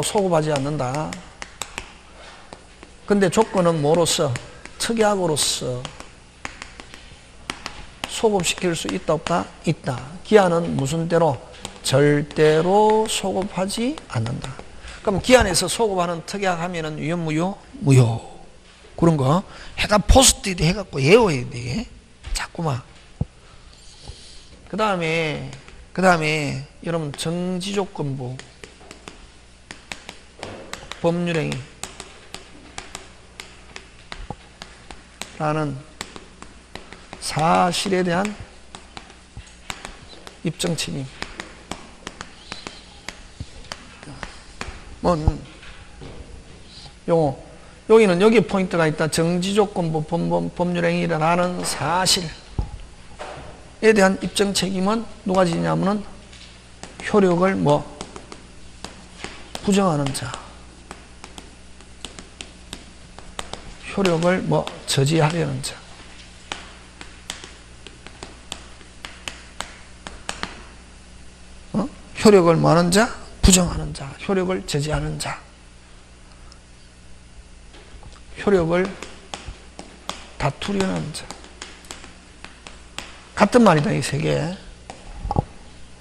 소급하지 않는다. 근데 조건은 뭐로서? 특약으로서 소급시킬 수 있다 없다? 있다. 기한은 무슨 대로? 절대로 소급하지 않는다. 그럼 기한에서 소급하는 특약하면은 유효 무효? 무효. 그런 거 해가 포스트잇 해갖고 외워야 돼. 자꾸만. 그 다음에 여러분 정지조건부 법률행위 라는 사실에 대한 입증침입. 여기는 여기 포인트가 있다. 정지조건부 법률행위라는 사실. 대한 입증 책임은 누가 지냐면은 효력을 뭐 부정하는 자, 효력을 뭐 저지하려는 자, 효력을 뭐 하는 자, 부정하는 자, 효력을 저지하는 자, 효력을 다투려는 자. 같은 말이다, 이 세 개.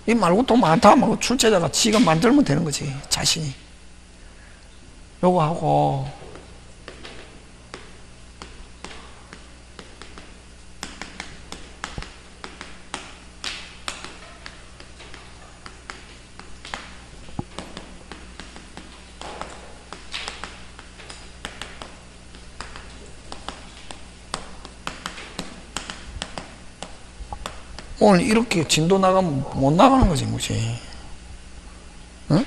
이 말고 또 많다. 뭐 출제자가 지가 만들면 되는 거지, 자신이. 요거 하고, 오늘 이렇게 진도 나가면 못 나가는 거지, 뭐지. 응?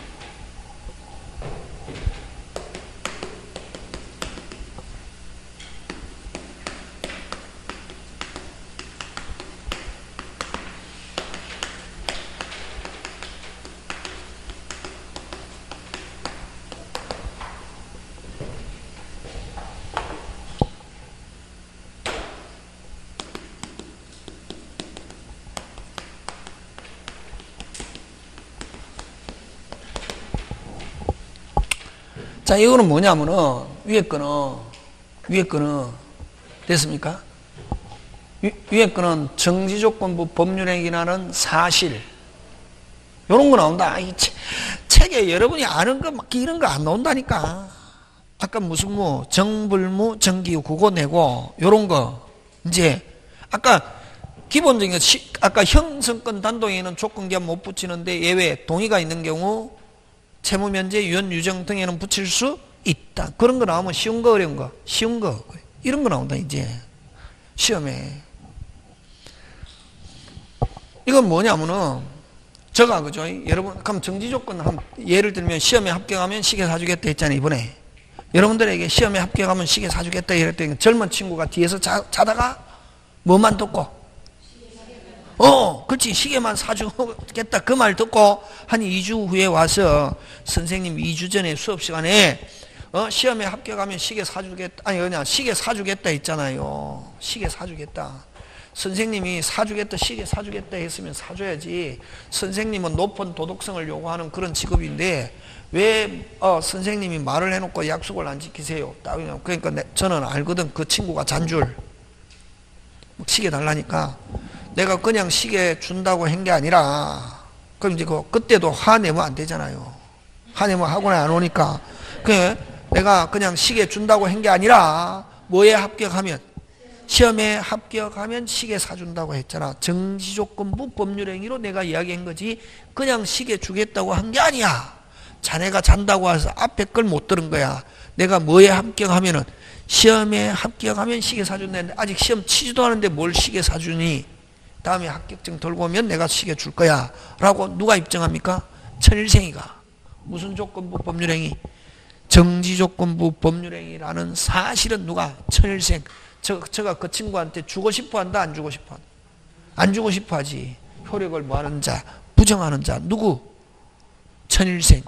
자, 이거는 뭐냐면은, 위에 거는, 됐습니까? 위에 거는 정지조건부 법률행위라는 사실. 요런 거 나온다. 이 책에 여러분이 아는 거, 막 이런 거 안 나온다니까. 아까 무슨 정불무, 정기후, 그거 내고, 요런 거. 이제, 아까 기본적인 거, 아까 형성권 단독에는 조건기한 못 붙이는데 예외, 동의가 있는 경우, 채무 면제, 유언, 유정 등에는 붙일 수 있다. 그런 거 나오면 쉬운 거, 어려운 거? 쉬운 거. 이런 거 나온다, 이제. 시험에. 이건 뭐냐면은, 저가, 그죠? 여러분, 그럼 정지조건, 예를 들면 시험에 합격하면 시계 사주겠다 했잖아요, 이번에. 여러분들에게 시험에 합격하면 시계 사주겠다 이랬더니 젊은 친구가 뒤에서 자다가 뭐만 듣고? 그렇지. 시계만 사주겠다. 그 말 듣고 한 2주 후에 와서 선생님 2주 전에 수업 시간에 시험에 합격하면 시계 사주겠다. 아니, 그냥 시계 사주겠다 했잖아요. 시계 사주겠다. 선생님이 사주겠다, 시계 사주겠다 했으면 사줘야지. 선생님은 높은 도덕성을 요구하는 그런 직업인데 왜 선생님이 말을 해놓고 약속을 안 지키세요? 그러니까 저는 알거든. 그 친구가 잔줄. 시계 달라니까. 내가 그냥 시계 준다고 한 게 아니라, 그럼 이제 그때도 화내면 안 되잖아요. 화내면 학원에 안 오니까. 내가 그냥 시계 준다고 한 게 아니라, 뭐에 합격하면? 시험에 합격하면 시계 사준다고 했잖아. 정지조건부 법률행위로 내가 이야기한 거지, 그냥 시계 주겠다고 한 게 아니야. 자네가 잔다고 해서 앞에 걸 못 들은 거야. 내가 뭐에 합격하면은, 시험에 합격하면 시계 사준다는데, 아직 시험 치지도 않은데 뭘 시계 사주니? 다음에 합격증 들고 오면 내가 시계 줄 거야 라고 누가 입증합니까? 천일생이가. 무슨 조건부 법률행위? 정지조건부 법률행위라는 사실은 누가? 천일생. 저가 그 친구한테 주고 싶어 한다, 안 주고 싶어 한다? 안 주고 싶어 하지. 효력을 뭐 하는 자, 부정하는 자. 누구? 천일생.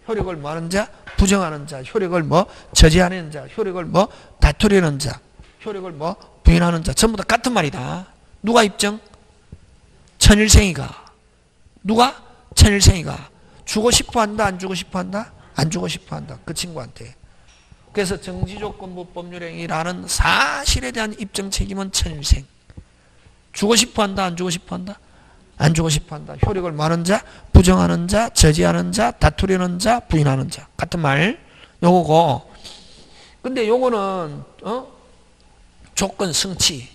효력을 뭐 하는 자, 부정하는 자. 효력을 뭐 저지하는 자. 효력을 뭐 다투려는 자. 효력을 뭐 부인하는 자. 전부 다 같은 말이다. 누가 입증? 천일생이가. 누가? 천일생이가. 주고 싶어 한다, 안 주고 싶어 한다? 안 주고 싶어 한다. 그 친구한테. 그래서 정지조건부 법률행위라는 사실에 대한 입증 책임은 천일생. 주고 싶어 한다, 안 주고 싶어 한다? 안 주고 싶어 한다. 효력을 많은 자, 부정하는 자, 저지하는 자, 다투려는 자, 부인하는 자. 같은 말. 요거고. 근데 요거는, 조건 성취.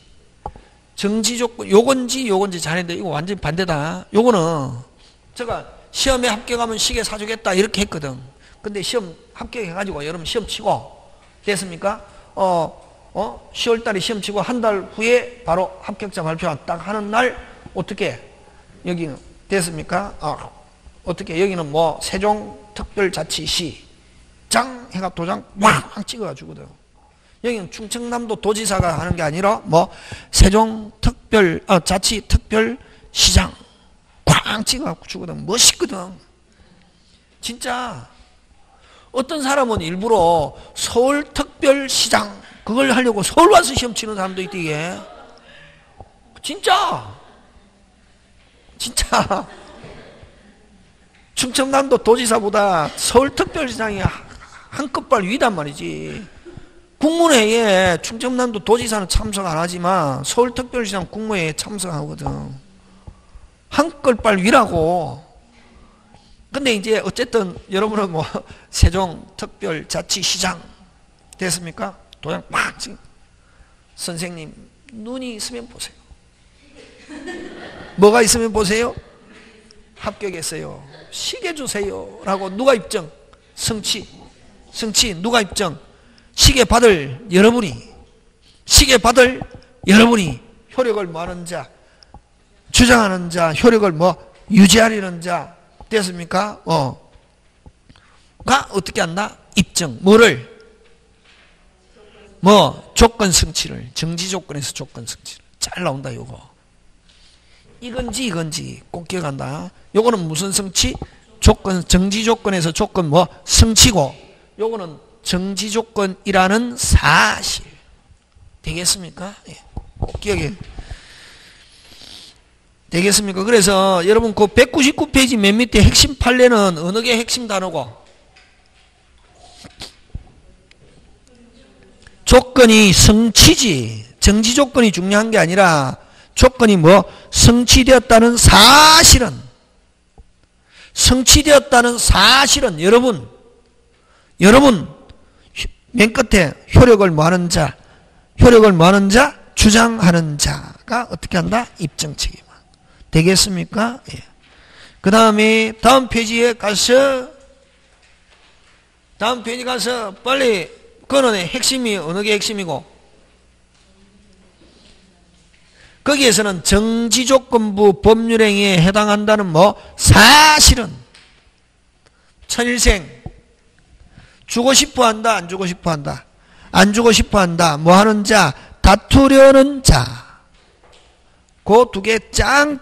정지조건, 요건지 자네들 이거 완전히 반대다. 요거는 제가 시험에 합격하면 시계 사주겠다 이렇게 했거든. 근데 시험 합격해가지고 여러분 시험 치고 됐습니까? 10월달에 시험 치고 한 달 후에 바로 합격자 발표 딱 하는 날 어떻게 여기는 됐습니까? 어떻게 여기는 뭐 세종특별자치시 짱 해가 도장 막 찍어가 주거든. 여기는 충청남도 도지사가 하는 게 아니라 뭐 세종특별 자치특별시장 꽝 찍어갖고 주거든. 멋있거든. 진짜 어떤 사람은 일부러 서울특별시장 그걸 하려고 서울 와서 시험 치는 사람도 있대. 이게 진짜 충청남도 도지사보다 서울특별시장이 한 끗발 위단 말이지. 국무회의에 충청남도 도지사는 참석 안 하지만 서울특별시장 국무회의에 참석하거든. 한 끗발 위라고. 근데 이제 어쨌든 여러분은 뭐 세종특별자치시장 됐습니까? 도장 막 찍. 선생님 눈이 있으면 보세요. 뭐가 있으면 보세요? 합격했어요. 시계 주세요. 라고 누가 입증? 성취 누가 입증? 시계 받을 여러분이 효력을 뭐하는 자, 주장하는 자, 효력을 뭐 유지하려는 자 됐습니까? 가 어떻게 한다? 입증. 뭐를? 뭐 조건 성취를, 정지 조건에서 조건 성취를. 잘 나온다 요거. 이건지 꼭 기억한다. 요거는 무슨 성취? 조건, 정지 조건에서 조건 뭐 성취고, 요거는 정지 조건이라는 사실. 되겠습니까? 예. 꼭 기억해. 되겠습니까? 그래서 여러분 그 199페이지 맨 밑에 핵심 판례는 어느 게 핵심 단어고? 조건이 성취지. 정지 조건이 중요한 게 아니라 조건이 뭐 성취되었다는 사실은 여러분 맨 끝에 효력을 뭐하는 자 주장하는 자가 어떻게 한다? 입증 책임. 되겠습니까? 예. 그 다음에 다음 페이지에 가서 빨리 근원의 핵심이 어느 게 핵심이고, 거기에서는 정지조건부 법률행위에 해당한다는 뭐 사실은 천일생 주고 싶어 한다, 안 주고 싶어 한다? 안 주고 싶어 한다. 뭐 하는 자? 다투려는 자. 그 두 개 짱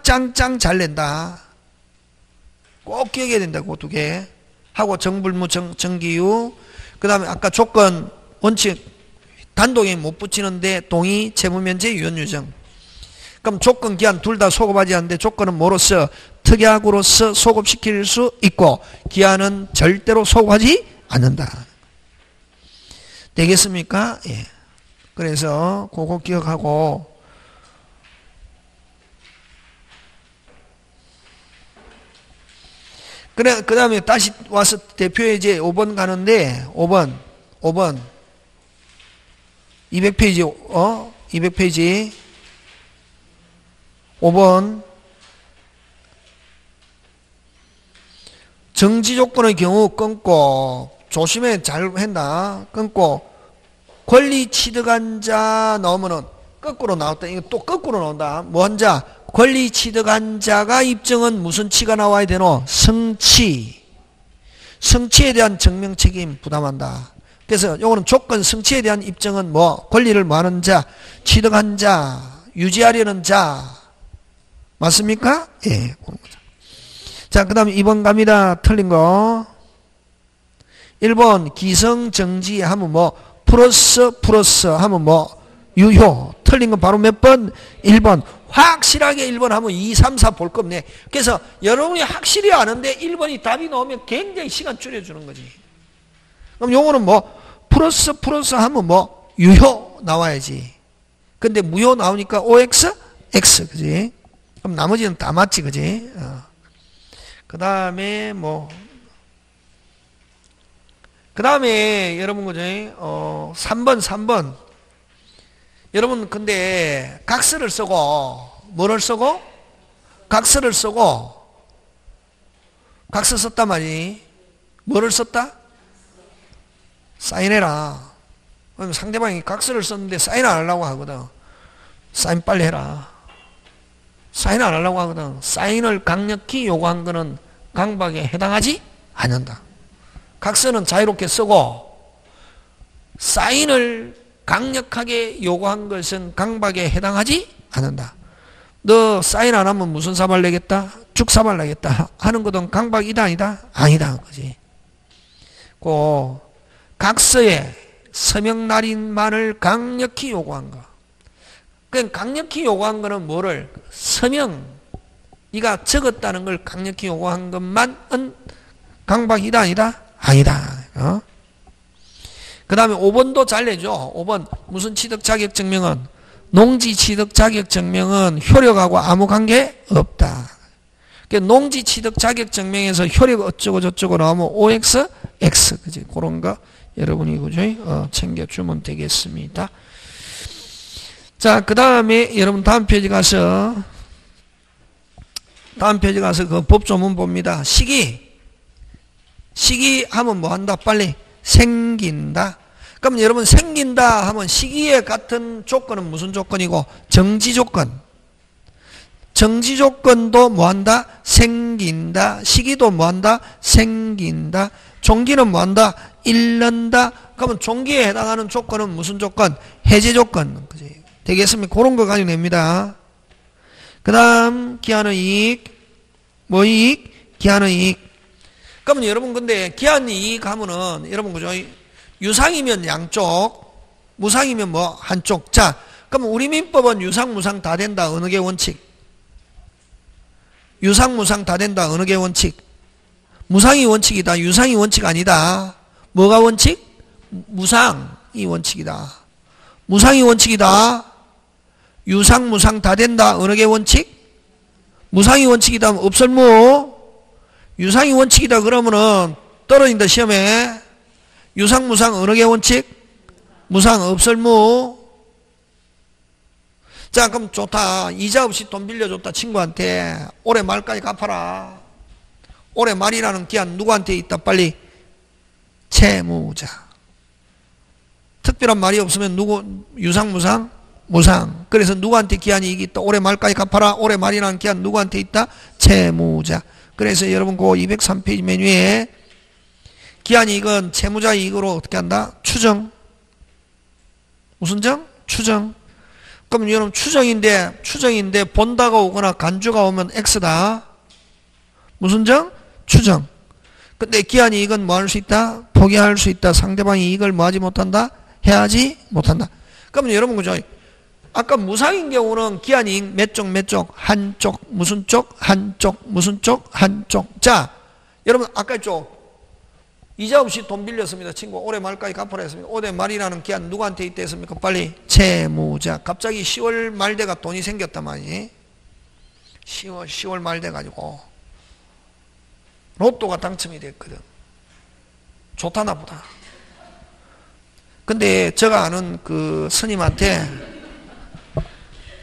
잘 낸다. 꼭 기억해야 된다. 그 두 개. 하고 정불무 정기유. 그 다음에 아까 조건 원칙 단독에 못 붙이는데 동의 채무면제 유언유정. 그럼 조건 기한 둘 다 소급하지 않는데 조건은 뭐로서? 특약으로서 소급시킬 수 있고 기한은 절대로 소급하지 않는다. 되겠습니까? 예. 그래서 그거 기억하고, 그래, 그 다음에 다시 와서 대표예제 5번 가는데, 5번. 200페이지, 200페이지. 5번. 정지 조건의 경우 끊고, 조심해, 잘 했나? 끊고, 권리 취득한 자 나오면은 거꾸로 나왔다. 이거 또 거꾸로 나온다. 뭐 한 자? 권리 취득한 자가 입증은 무슨 치가 나와야 되노? 성취. 성취에 대한 증명 책임 부담한다. 그래서 요거는 조건 성취에 대한 입증은 뭐? 권리를 뭐 하는 자? 취득한 자, 유지하려는 자. 맞습니까? 예. 자, 그 다음에 2번 갑니다. 틀린 거. 1번 기성정지 하면 뭐? 플러스 하면 뭐? 유효. 틀린 건 바로 몇 번? 1번. 확실하게 1번 하면 2, 3, 4 볼 거 없네. 그래서 여러분이 확실히 아는데 1번이 답이 나오면 굉장히 시간 줄여주는 거지. 그럼 요거는 뭐? 플러스 하면 뭐? 유효 나와야지. 근데 무효 나오니까 OX? X. 그지? 그럼 나머지는 다 맞지. 그지? 그 다음에 뭐? 그 다음에 여러분 그죠? 3번. 여러분 근데 각서를 쓰고 뭐를 쓰고? 각서를 쓰고 각서 썼단 말이 뭐를 썼다? 사인해라. 그럼 상대방이 각서를 썼는데 사인 안 하려고 하거든. 사인 빨리 해라. 사인 안 하려고 하거든. 사인을 강력히 요구한 거는 강박에 해당하지 않는다. 각서는 자유롭게 쓰고 사인을 강력하게 요구한 것은 강박에 해당하지 않는다. 너 사인 안 하면 무슨 사발 내겠다? 죽사발 내겠다 하는 것은 강박이다 아니다? 아니다 그지. 그 각서에 서명 날인만을 강력히 요구한 거. 그 강력히 요구한 거는 뭐를? 서명. 네가 적었다는 걸 강력히 요구한 것만은 강박이다 아니다? 아니다. 그 다음에 5번도 잘 내줘. 5번 무슨 취득 자격 증명은 농지 취득 자격 증명은 효력하고 아무 관계 없다. 농지 취득 자격 증명에서 효력 어쩌고 저쩌고 나오면 OX, X 그지? 그런 거 여러분이 그죠? 챙겨주면 되겠습니다. 자, 그 다음에 여러분 다음 페이지 가서 그 법조문 봅니다. 시기 하면 뭐 한다? 빨리 생긴다. 그럼 여러분 생긴다 하면 시기에 같은 조건은 무슨 조건이고? 정지 조건. 정지 조건도 뭐 한다? 생긴다. 시기도 뭐 한다? 생긴다. 종기는 뭐 한다? 잃는다. 그러면 종기에 해당하는 조건은 무슨 조건? 해제 조건. 그지? 되겠습니까? 그런 거 가지고 냅니다. 그 다음 기한의 이익. 뭐 이익? 기한의 이익. 그러면 여러분 근데 기한의 이익 하면은 여러분 그죠? 유상이면 양쪽, 무상이면 뭐 한쪽. 자, 그럼 우리 민법은 유상, 무상 다 된다. 어느 게 원칙? 유상, 무상 다 된다. 어느 게 원칙? 무상이 원칙이다. 유상이 원칙 아니다. 뭐가 원칙? 무상이 원칙이다. 무상이 원칙이다. 유상, 무상 다 된다. 어느 게 원칙? 무상이 원칙이다. 없을무? 유상이 원칙이다. 그러면은 떨어진다 시험에. 유상, 무상 어느 게 원칙? 무상 없을무? 자, 그럼 좋다. 이자 없이 돈 빌려줬다 친구한테. 올해 말까지 갚아라. 올해 말이라는 기한 누구한테 있다? 빨리. 채무자. 특별한 말이 없으면 누구? 유상, 무상? 무상. 그래서 누구한테 기한이 있다? 올해 말까지 갚아라. 올해 말이라는 기한 누구한테 있다? 채무자. 그래서 여러분 그 203페이지 메뉴에 기한이 이건 채무자 이익으로 어떻게 한다? 추정. 무슨 정? 추정. 그럼 여러분 추정인데 본다가 오거나 간주가 오면 X다. 무슨 정? 추정. 근데 기한이 이건 뭐 할 수 있다? 포기할 수 있다. 상대방이 이익을 뭐 하지 못한다? 해하지 못한다. 그러면 여러분 그죠? 아까 무상인 경우는 기한이 이익 몇 쪽? 한쪽. 무슨 쪽? 한쪽. 무슨 쪽? 한쪽. 자, 여러분 아까 쪽. 이자 없이 돈 빌렸습니다. 친구 올해 말까지 갚으라 했습니다. 올해 말이라는 기한 누구한테 있다 했습니까? 빨리 채무자. 갑자기 10월 말 돼가 돈이 생겼단 말이지. 10월 말 돼가지고 로또가 당첨이 됐거든. 좋다나 보다. 근데 제가 아는 그 스님한테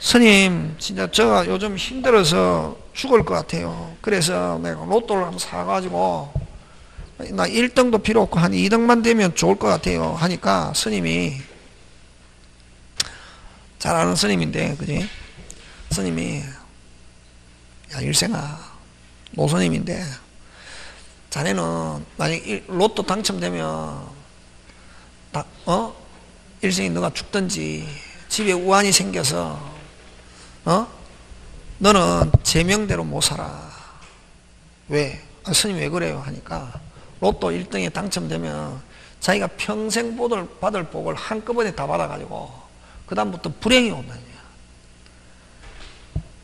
스님 진짜 제가 요즘 힘들어서 죽을 것 같아요. 그래서 내가 로또를 한번 사가지고 나 1등도 필요 없고 한 2등만 되면 좋을 것 같아요 하니까 스님이 잘 아는 스님인데 그지? 스님이 야 일생아 노스님인데 자네는 만약에 로또 당첨되면 일생이 너가 죽든지 집에 우환이 생겨서 너는 제명대로 못 살아. 왜? 스님 왜 그래요? 하니까 로또 1등에 당첨되면 자기가 평생 받을 복을 한꺼번에 다 받아가지고 그 다음부터 불행이 온다냐.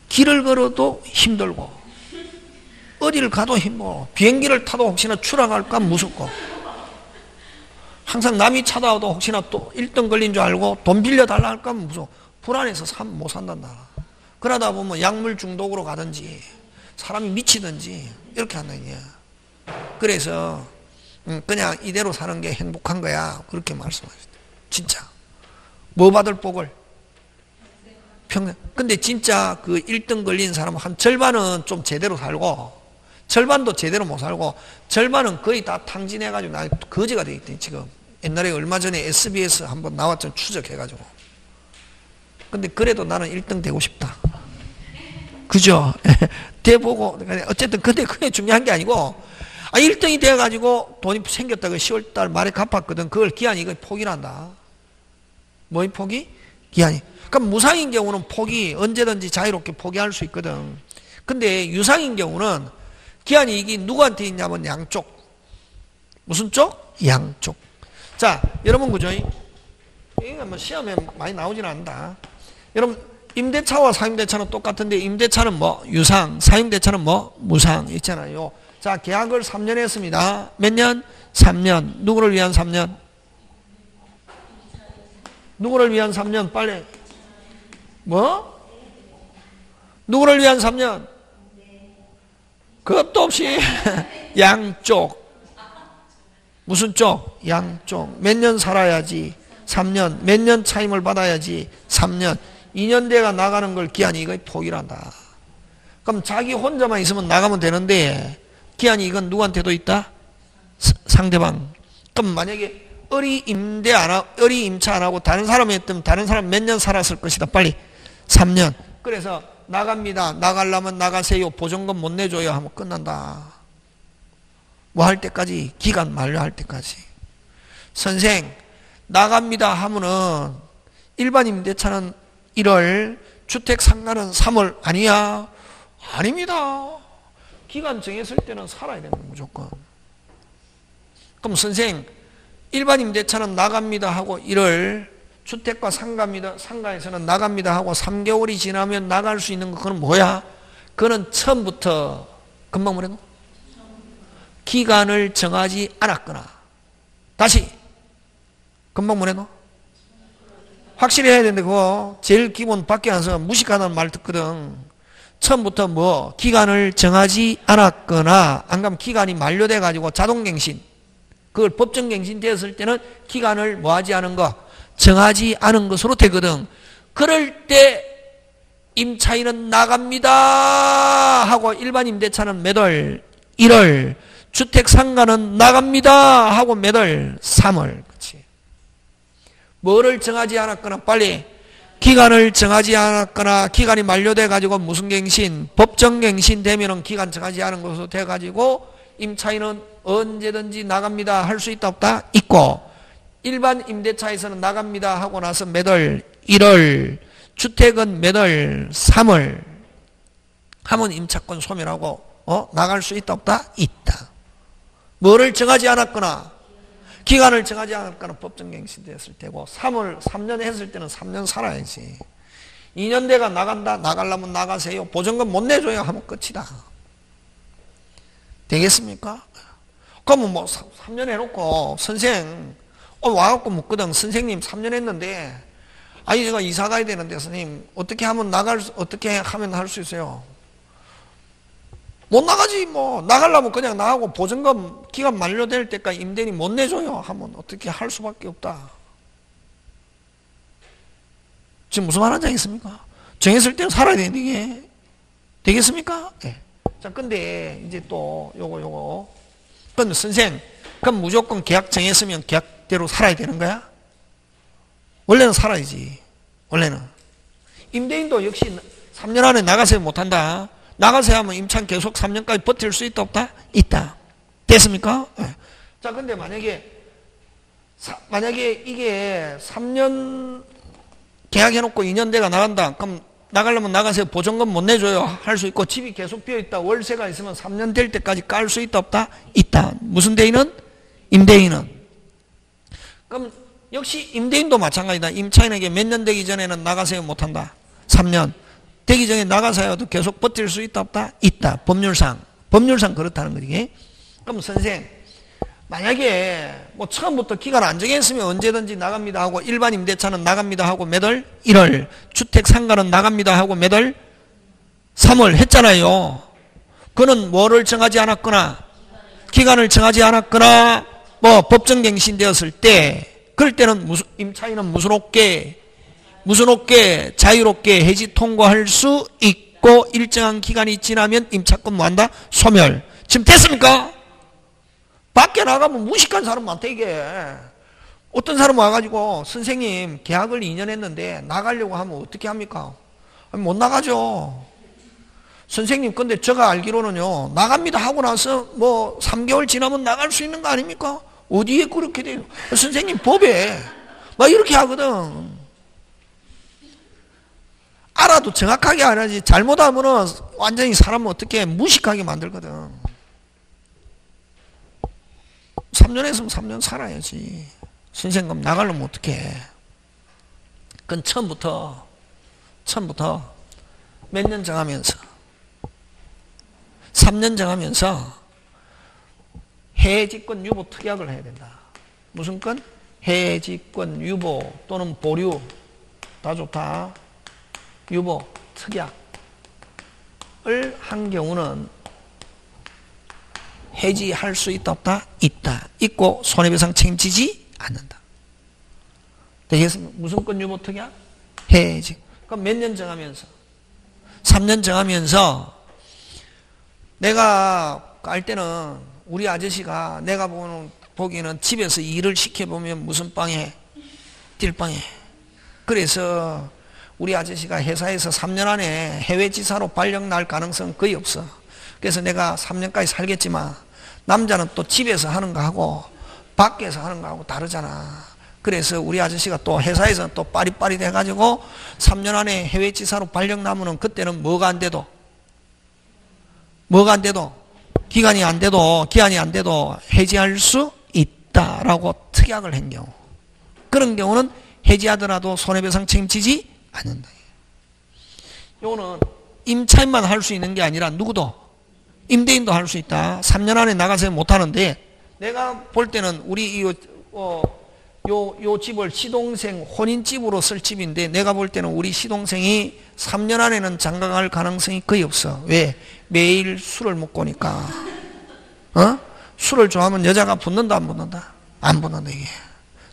길을 걸어도 힘들고 어디를 가도 힘들고 비행기를 타도 혹시나 추락할까 무섭고 항상 남이 찾아와도 혹시나 또 1등 걸린 줄 알고 돈 빌려달라 할까 무서워. 불안해서 못 산단다. 그러다 보면 약물 중독으로 가든지 사람이 미치든지 이렇게 한다는 거야. 그래서 그냥 이대로 사는 게 행복한 거야. 그렇게 말씀하셨어요. 진짜. 뭐 받을 복을? 평생. 근데 진짜 그 1등 걸린 사람은 한 절반은 좀 제대로 살고 절반도 제대로 못 살고 절반은 거의 다 탕진해가지고 나 거지가 돼 있대 지금. 옛날에 얼마 전에 SBS 한번 나왔잖아. 추적해가지고. 근데 그래도 나는 1등 되고 싶다. 그죠? 돼보고 어쨌든 근데 그게 중요한 게 아니고 1등이 돼가지고 돈이 생겼다고 10월달 말에 갚았거든. 그걸 기한이 이거 포기를 한다. 뭐의 포기? 기한이. 그럼 무상인 경우는 포기 언제든지 자유롭게 포기할 수 있거든. 근데 유상인 경우는 기한이 이게 누구한테 있냐면 양쪽. 무슨 쪽? 양쪽. 자, 여러분 그죠? 이게 뭐 시험에 많이 나오진 않는다. 여러분 임대차와 사임대차는 똑같은데 임대차는 뭐 유상, 사임대차는 뭐 무상 있잖아요. 자, 계약을 3년 했습니다. 몇 년? 3년. 누구를 위한 3년? 누구를 위한 3년? 빨리. 뭐? 누구를 위한 3년? 그것도 없이 양쪽. 무슨 쪽? 양쪽. 몇 년 살아야지? 3년. 몇 년 차임을 받아야지? 3년. 2년 대가 나가는 걸 기한이 이거 포기란다. 그럼 자기 혼자만 있으면 나가면 되는데 기한이 이건 누구한테도 있다? 상대방. 그럼 만약에 을이 임차 안 하고 다른 사람이 했다면 다른 사람 몇 년 살았을 것이다. 빨리. 3년. 그래서 나갑니다. 나가려면 나가세요. 보증금 못 내줘요 하면 끝난다. 뭐 할 때까지? 기간 만료할 때까지. 선생 나갑니다 하면은 일반 임대차는 1월, 주택 상가는 3월. 아니야. 아닙니다. 기간 정했을 때는 살아야 되는 거야, 무조건. 그럼 선생 일반 임대차는 나갑니다 하고 1월, 주택과 상가에서는 나갑니다 하고 3개월이 지나면 나갈 수 있는 거 그건 뭐야? 그거는 처음부터 금방 뭐랬노? 기간을 정하지 않았거나. 다시 금방 뭐랬노? 확실히 해야 되는데 그거 제일 기본 밖에 나서 무식하다는 말 듣거든. 처음부터 뭐 기간을 정하지 않았거나 안 그러면 기간이 만료돼 가지고 자동갱신, 그걸 법정갱신 되었을 때는 기간을 뭐 하지 않은 거, 정하지 않은 것으로 되거든. 그럴 때 임차인은 나갑니다 하고 일반 임대차는 몇 월? 1월. 주택상가는 나갑니다 하고 몇 월? 3월. 그렇지. 뭐를 정하지 않았거나 빨리. 기간을 정하지 않았거나 기간이 만료돼 가지고 무슨 갱신? 법정갱신 되면은 기간 정하지 않은 것으로 돼 가지고 임차인은 언제든지 나갑니다 할 수 있다 없다? 있고, 일반 임대차에서는 나갑니다 하고 나서 몇 월? 1월. 주택은 몇 월? 3월 하면 임차권 소멸하고 나갈 수 있다 없다? 있다. 뭐를 정하지 않았거나 기간을 정하지 않았거나 법정갱신 됐을 때고, 3년 했을 때는 3년 살아야지. 2년 대가 나간다. 나가려면 나가세요. 보증금 못 내줘요 하면 끝이다. 되겠습니까? 그러면 뭐 3년 해놓고 선생 와갖고 묻거든. 선생님 3년 했는데 아니 제가 이사 가야 되는데 선생님 어떻게 하면 어떻게 하면 할 수 있어요? 못 나가지. 뭐 나가려면 그냥 나가고 보증금 기간 만료될 때까지 임대인이 못 내줘요 하면 어떻게 할 수밖에 없다. 지금 무슨 말 하는지 알겠습니까? 정했을 때는 살아야 되는데 이게 되겠습니까? 네. 자, 근데 이제 또 요거 그럼 선생 그럼 무조건 계약 정했으면 계약대로 살아야 되는 거야? 원래는 살아야지. 원래는 임대인도 역시 3년 안에 나가세요 못한다. 나가세요 하면 임차인 계속 3년까지 버틸 수 있다 없다? 있다. 됐습니까? 네. 자, 근데 만약에 이게 3년 계약해놓고 2년 대가 나간다. 그럼 나가려면 나가세요. 보증금 못 내줘요. 할 수 있고, 집이 계속 비어있다. 월세가 있으면 3년 될 때까지 깔 수 있다 없다? 있다. 무슨 대인은? 임대인은. 그럼 역시 임대인도 마찬가지다. 임차인에게 몇 년 되기 전에는 나가세요 못한다. 3년. 되기 전에 나가서야도 계속 버틸 수 있다 없다? 있다. 법률상 그렇다는 거지. 그럼 선생 만약에 뭐 처음부터 기간 안 정했으면 언제든지 나갑니다 하고 일반 임대차는 나갑니다 하고 몇 월? 1월. 주택 상가는 나갑니다 하고 몇 월? 3월 했잖아요. 그는 뭐를 정하지 않았거나 기간을 정하지 않았거나 뭐 법정갱신 되었을 때, 그럴 때는 임차인은 무슨 없게 자유롭게 해지 통고할 수 있고, 일정한 기간이 지나면 임차권 뭐한다? 소멸. 지금 됐습니까? 밖에 나가면 무식한 사람 많다 이게. 어떤 사람 와가지고 선생님 계약을 2년 했는데 나가려고 하면 어떻게 합니까? 아니, 못 나가죠. 선생님 근데 제가 알기로는요 나갑니다 하고 나서 뭐 3개월 지나면 나갈 수 있는 거 아닙니까? 어디에 그렇게 돼요? 선생님 법에 막 이렇게 하거든. 알아도 정확하게 알아야지. 잘못하면은 완전히 사람을 어떻게 무식하게 만들거든. 3년 했으면 3년 살아야지. 신생금 나가려면 어떡해. 그건 처음부터 몇 년 정하면서 3년 정하면서 해지권 유보 특약을 해야 된다. 무슨 건? 해지권 유보 또는 보류 다 좋다. 유보 특약을 한 경우는 해지할 수 있다 없다? 있다. 있고 손해배상 책임지지 않는다. 되겠습니까? 무슨 건 유보 특약? 해지. 그럼 몇 년 정하면서? 3년 정하면서 내가 알 때는 우리 아저씨가 내가 보기에는 집에서 일을 시켜보면 무슨 빵에? 띨빵에. 그래서 우리 아저씨가 회사에서 3년 안에 해외지사로 발령 날 가능성은 거의 없어. 그래서 내가 3년까지 살겠지만 남자는 또 집에서 하는 거하고 밖에서 하는 거하고 다르잖아. 그래서 우리 아저씨가 또 회사에서 또 빠릿빠릿 해가지고 3년 안에 해외지사로 발령 나면은 그때는 뭐가 안 돼도 기한이 안 돼도 해지할 수 있다라고 특약을 한 경우. 그런 경우는 해지하더라도 손해배상 책임지지 않는다. 요거는 임차인만 할 수 있는 게 아니라 누구도 임대인도 할 수 있다. 3년 안에 나가서 못 하는데 내가 볼 때는 우리 요 집을 시동생 혼인집으로 쓸 집인데 내가 볼 때는 우리 시동생이 3년 안에는 장가갈 가능성이 거의 없어. 왜? 매일 술을 먹고 오니까. 술을 좋아하면 여자가 붙는다 안 붙는다? 안 붙는다 이게.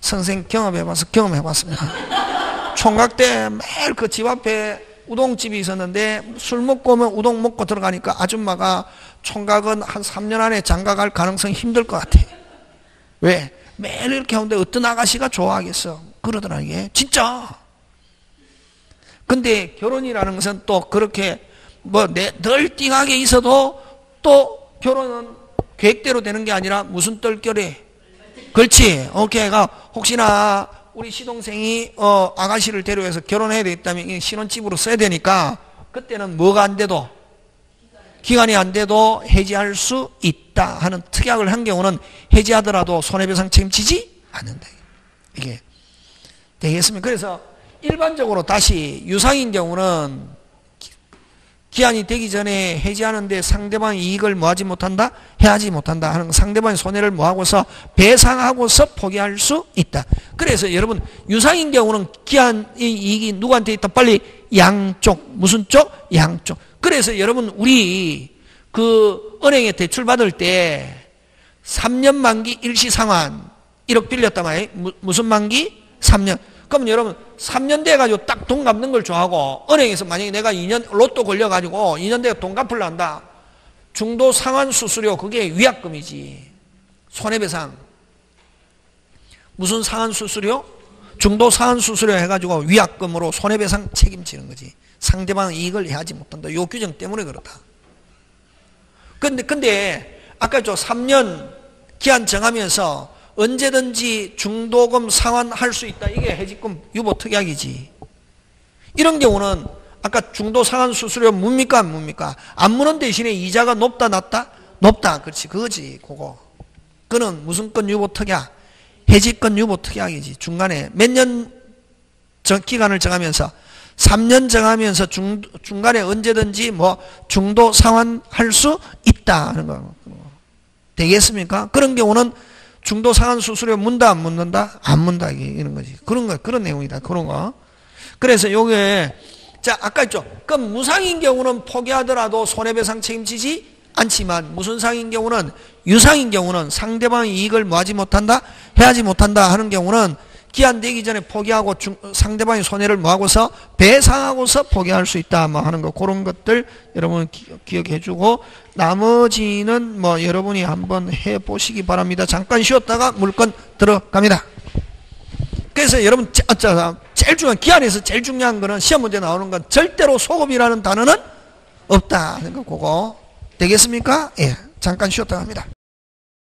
선생 경험해봤습니다. 총각 때 매일 그 집 앞에 우동집이 있었는데 술 먹고 오면 우동 먹고 들어가니까 아줌마가 총각은 한 3년 안에 장가갈 가능성이 힘들 것 같아. 왜? 매일 이렇게 하는데 어떤 아가씨가 좋아하겠어. 그러더라 이게. 진짜. 근데 결혼이라는 것은 또 그렇게 늘 띵하게 있어도 또 결혼은 계획대로 되는 게 아니라 무슨 떨결에? 그렇지. 걔가 혹시나 우리 시동생이 아가씨를 데려와서 결혼해야 되겠다면 신혼집으로 써야 되니까 그때는 뭐가 안 돼도 기간이 안 돼도 해지할 수 있다 하는 특약을 한 경우는 해지하더라도 손해배상 책임지지 않는다. 이게 되겠습니까? 그래서 일반적으로 다시 유상인 경우는 기한이 되기 전에 해지하는데 상대방의 이익을 뭐하지 못한다? 해하지 못한다 하는 상대방의 손해를 뭐하고서 배상하고서 포기할 수 있다. 그래서 여러분 유상인 경우는 기한의 이익이 누구한테 있다? 빨리 양쪽. 무슨 쪽? 양쪽. 그래서 여러분 우리 그 은행에 대출 받을 때 3년 만기 일시상환 1억 빌렸단 말이에요. 무슨 만기? 3년. 그러면 여러분 3년 돼가지고 딱 돈 갚는 걸 좋아하고 은행에서 만약에 내가 2년 로또 걸려가지고 2년 돼가 돈 갚으려 한다. 중도 상환 수수료 그게 위약금이지. 손해배상. 무슨 상환 수수료? 중도 상환 수수료 해가지고 위약금으로 손해배상 책임지는 거지. 상대방 이익을 해하지 못한다. 요 규정 때문에 그렇다. 근데 아까 저 3년 기한 정하면서 언제든지 중도금 상환할 수 있다. 이게 해지금 유보 특약이지. 이런 경우는 아까 중도 상환 수수료 뭡니까 안 뭡니까? 안 무는 대신에 이자가 높다 낮다? 높다. 그렇지. 그거지. 그거. 그는 무슨 건 유보 특약? 해지권 유보 특약이지. 중간에 몇 년 기간을 정하면서 3년 정하면서 중간에 언제든지 중도 상환할 수 있다 하는 거. 되겠습니까? 그런 경우는 중도 상환 수수료 문다 안 묻는다? 안 문다 이런 거지. 그런 내용이다. 그런 거. 그래서 요게 자 아까 있죠. 그럼 무상인 경우는 포기하더라도 손해배상 책임지지 않지만 무슨 상인 경우는 유상인 경우는 상대방의 이익을 뭐하지 못한다? 해하지 못한다 하는 경우는 기한 되기 전에 포기하고 상대방의 손해를 뭐하고서 배상하고서 포기할 수 있다 하는 거. 그런 것들 여러분 기억해 주고 나머지는 여러분이 한번 해 보시기 바랍니다. 잠깐 쉬었다가 물건 들어갑니다. 그래서 여러분 제일 중요한 기한에서 제일 중요한 거는 시험 문제 나오는 건 절대로 소급이라는 단어는 없다 하는 거. 그거 되겠습니까? 예. 잠깐 쉬었다 갑니다.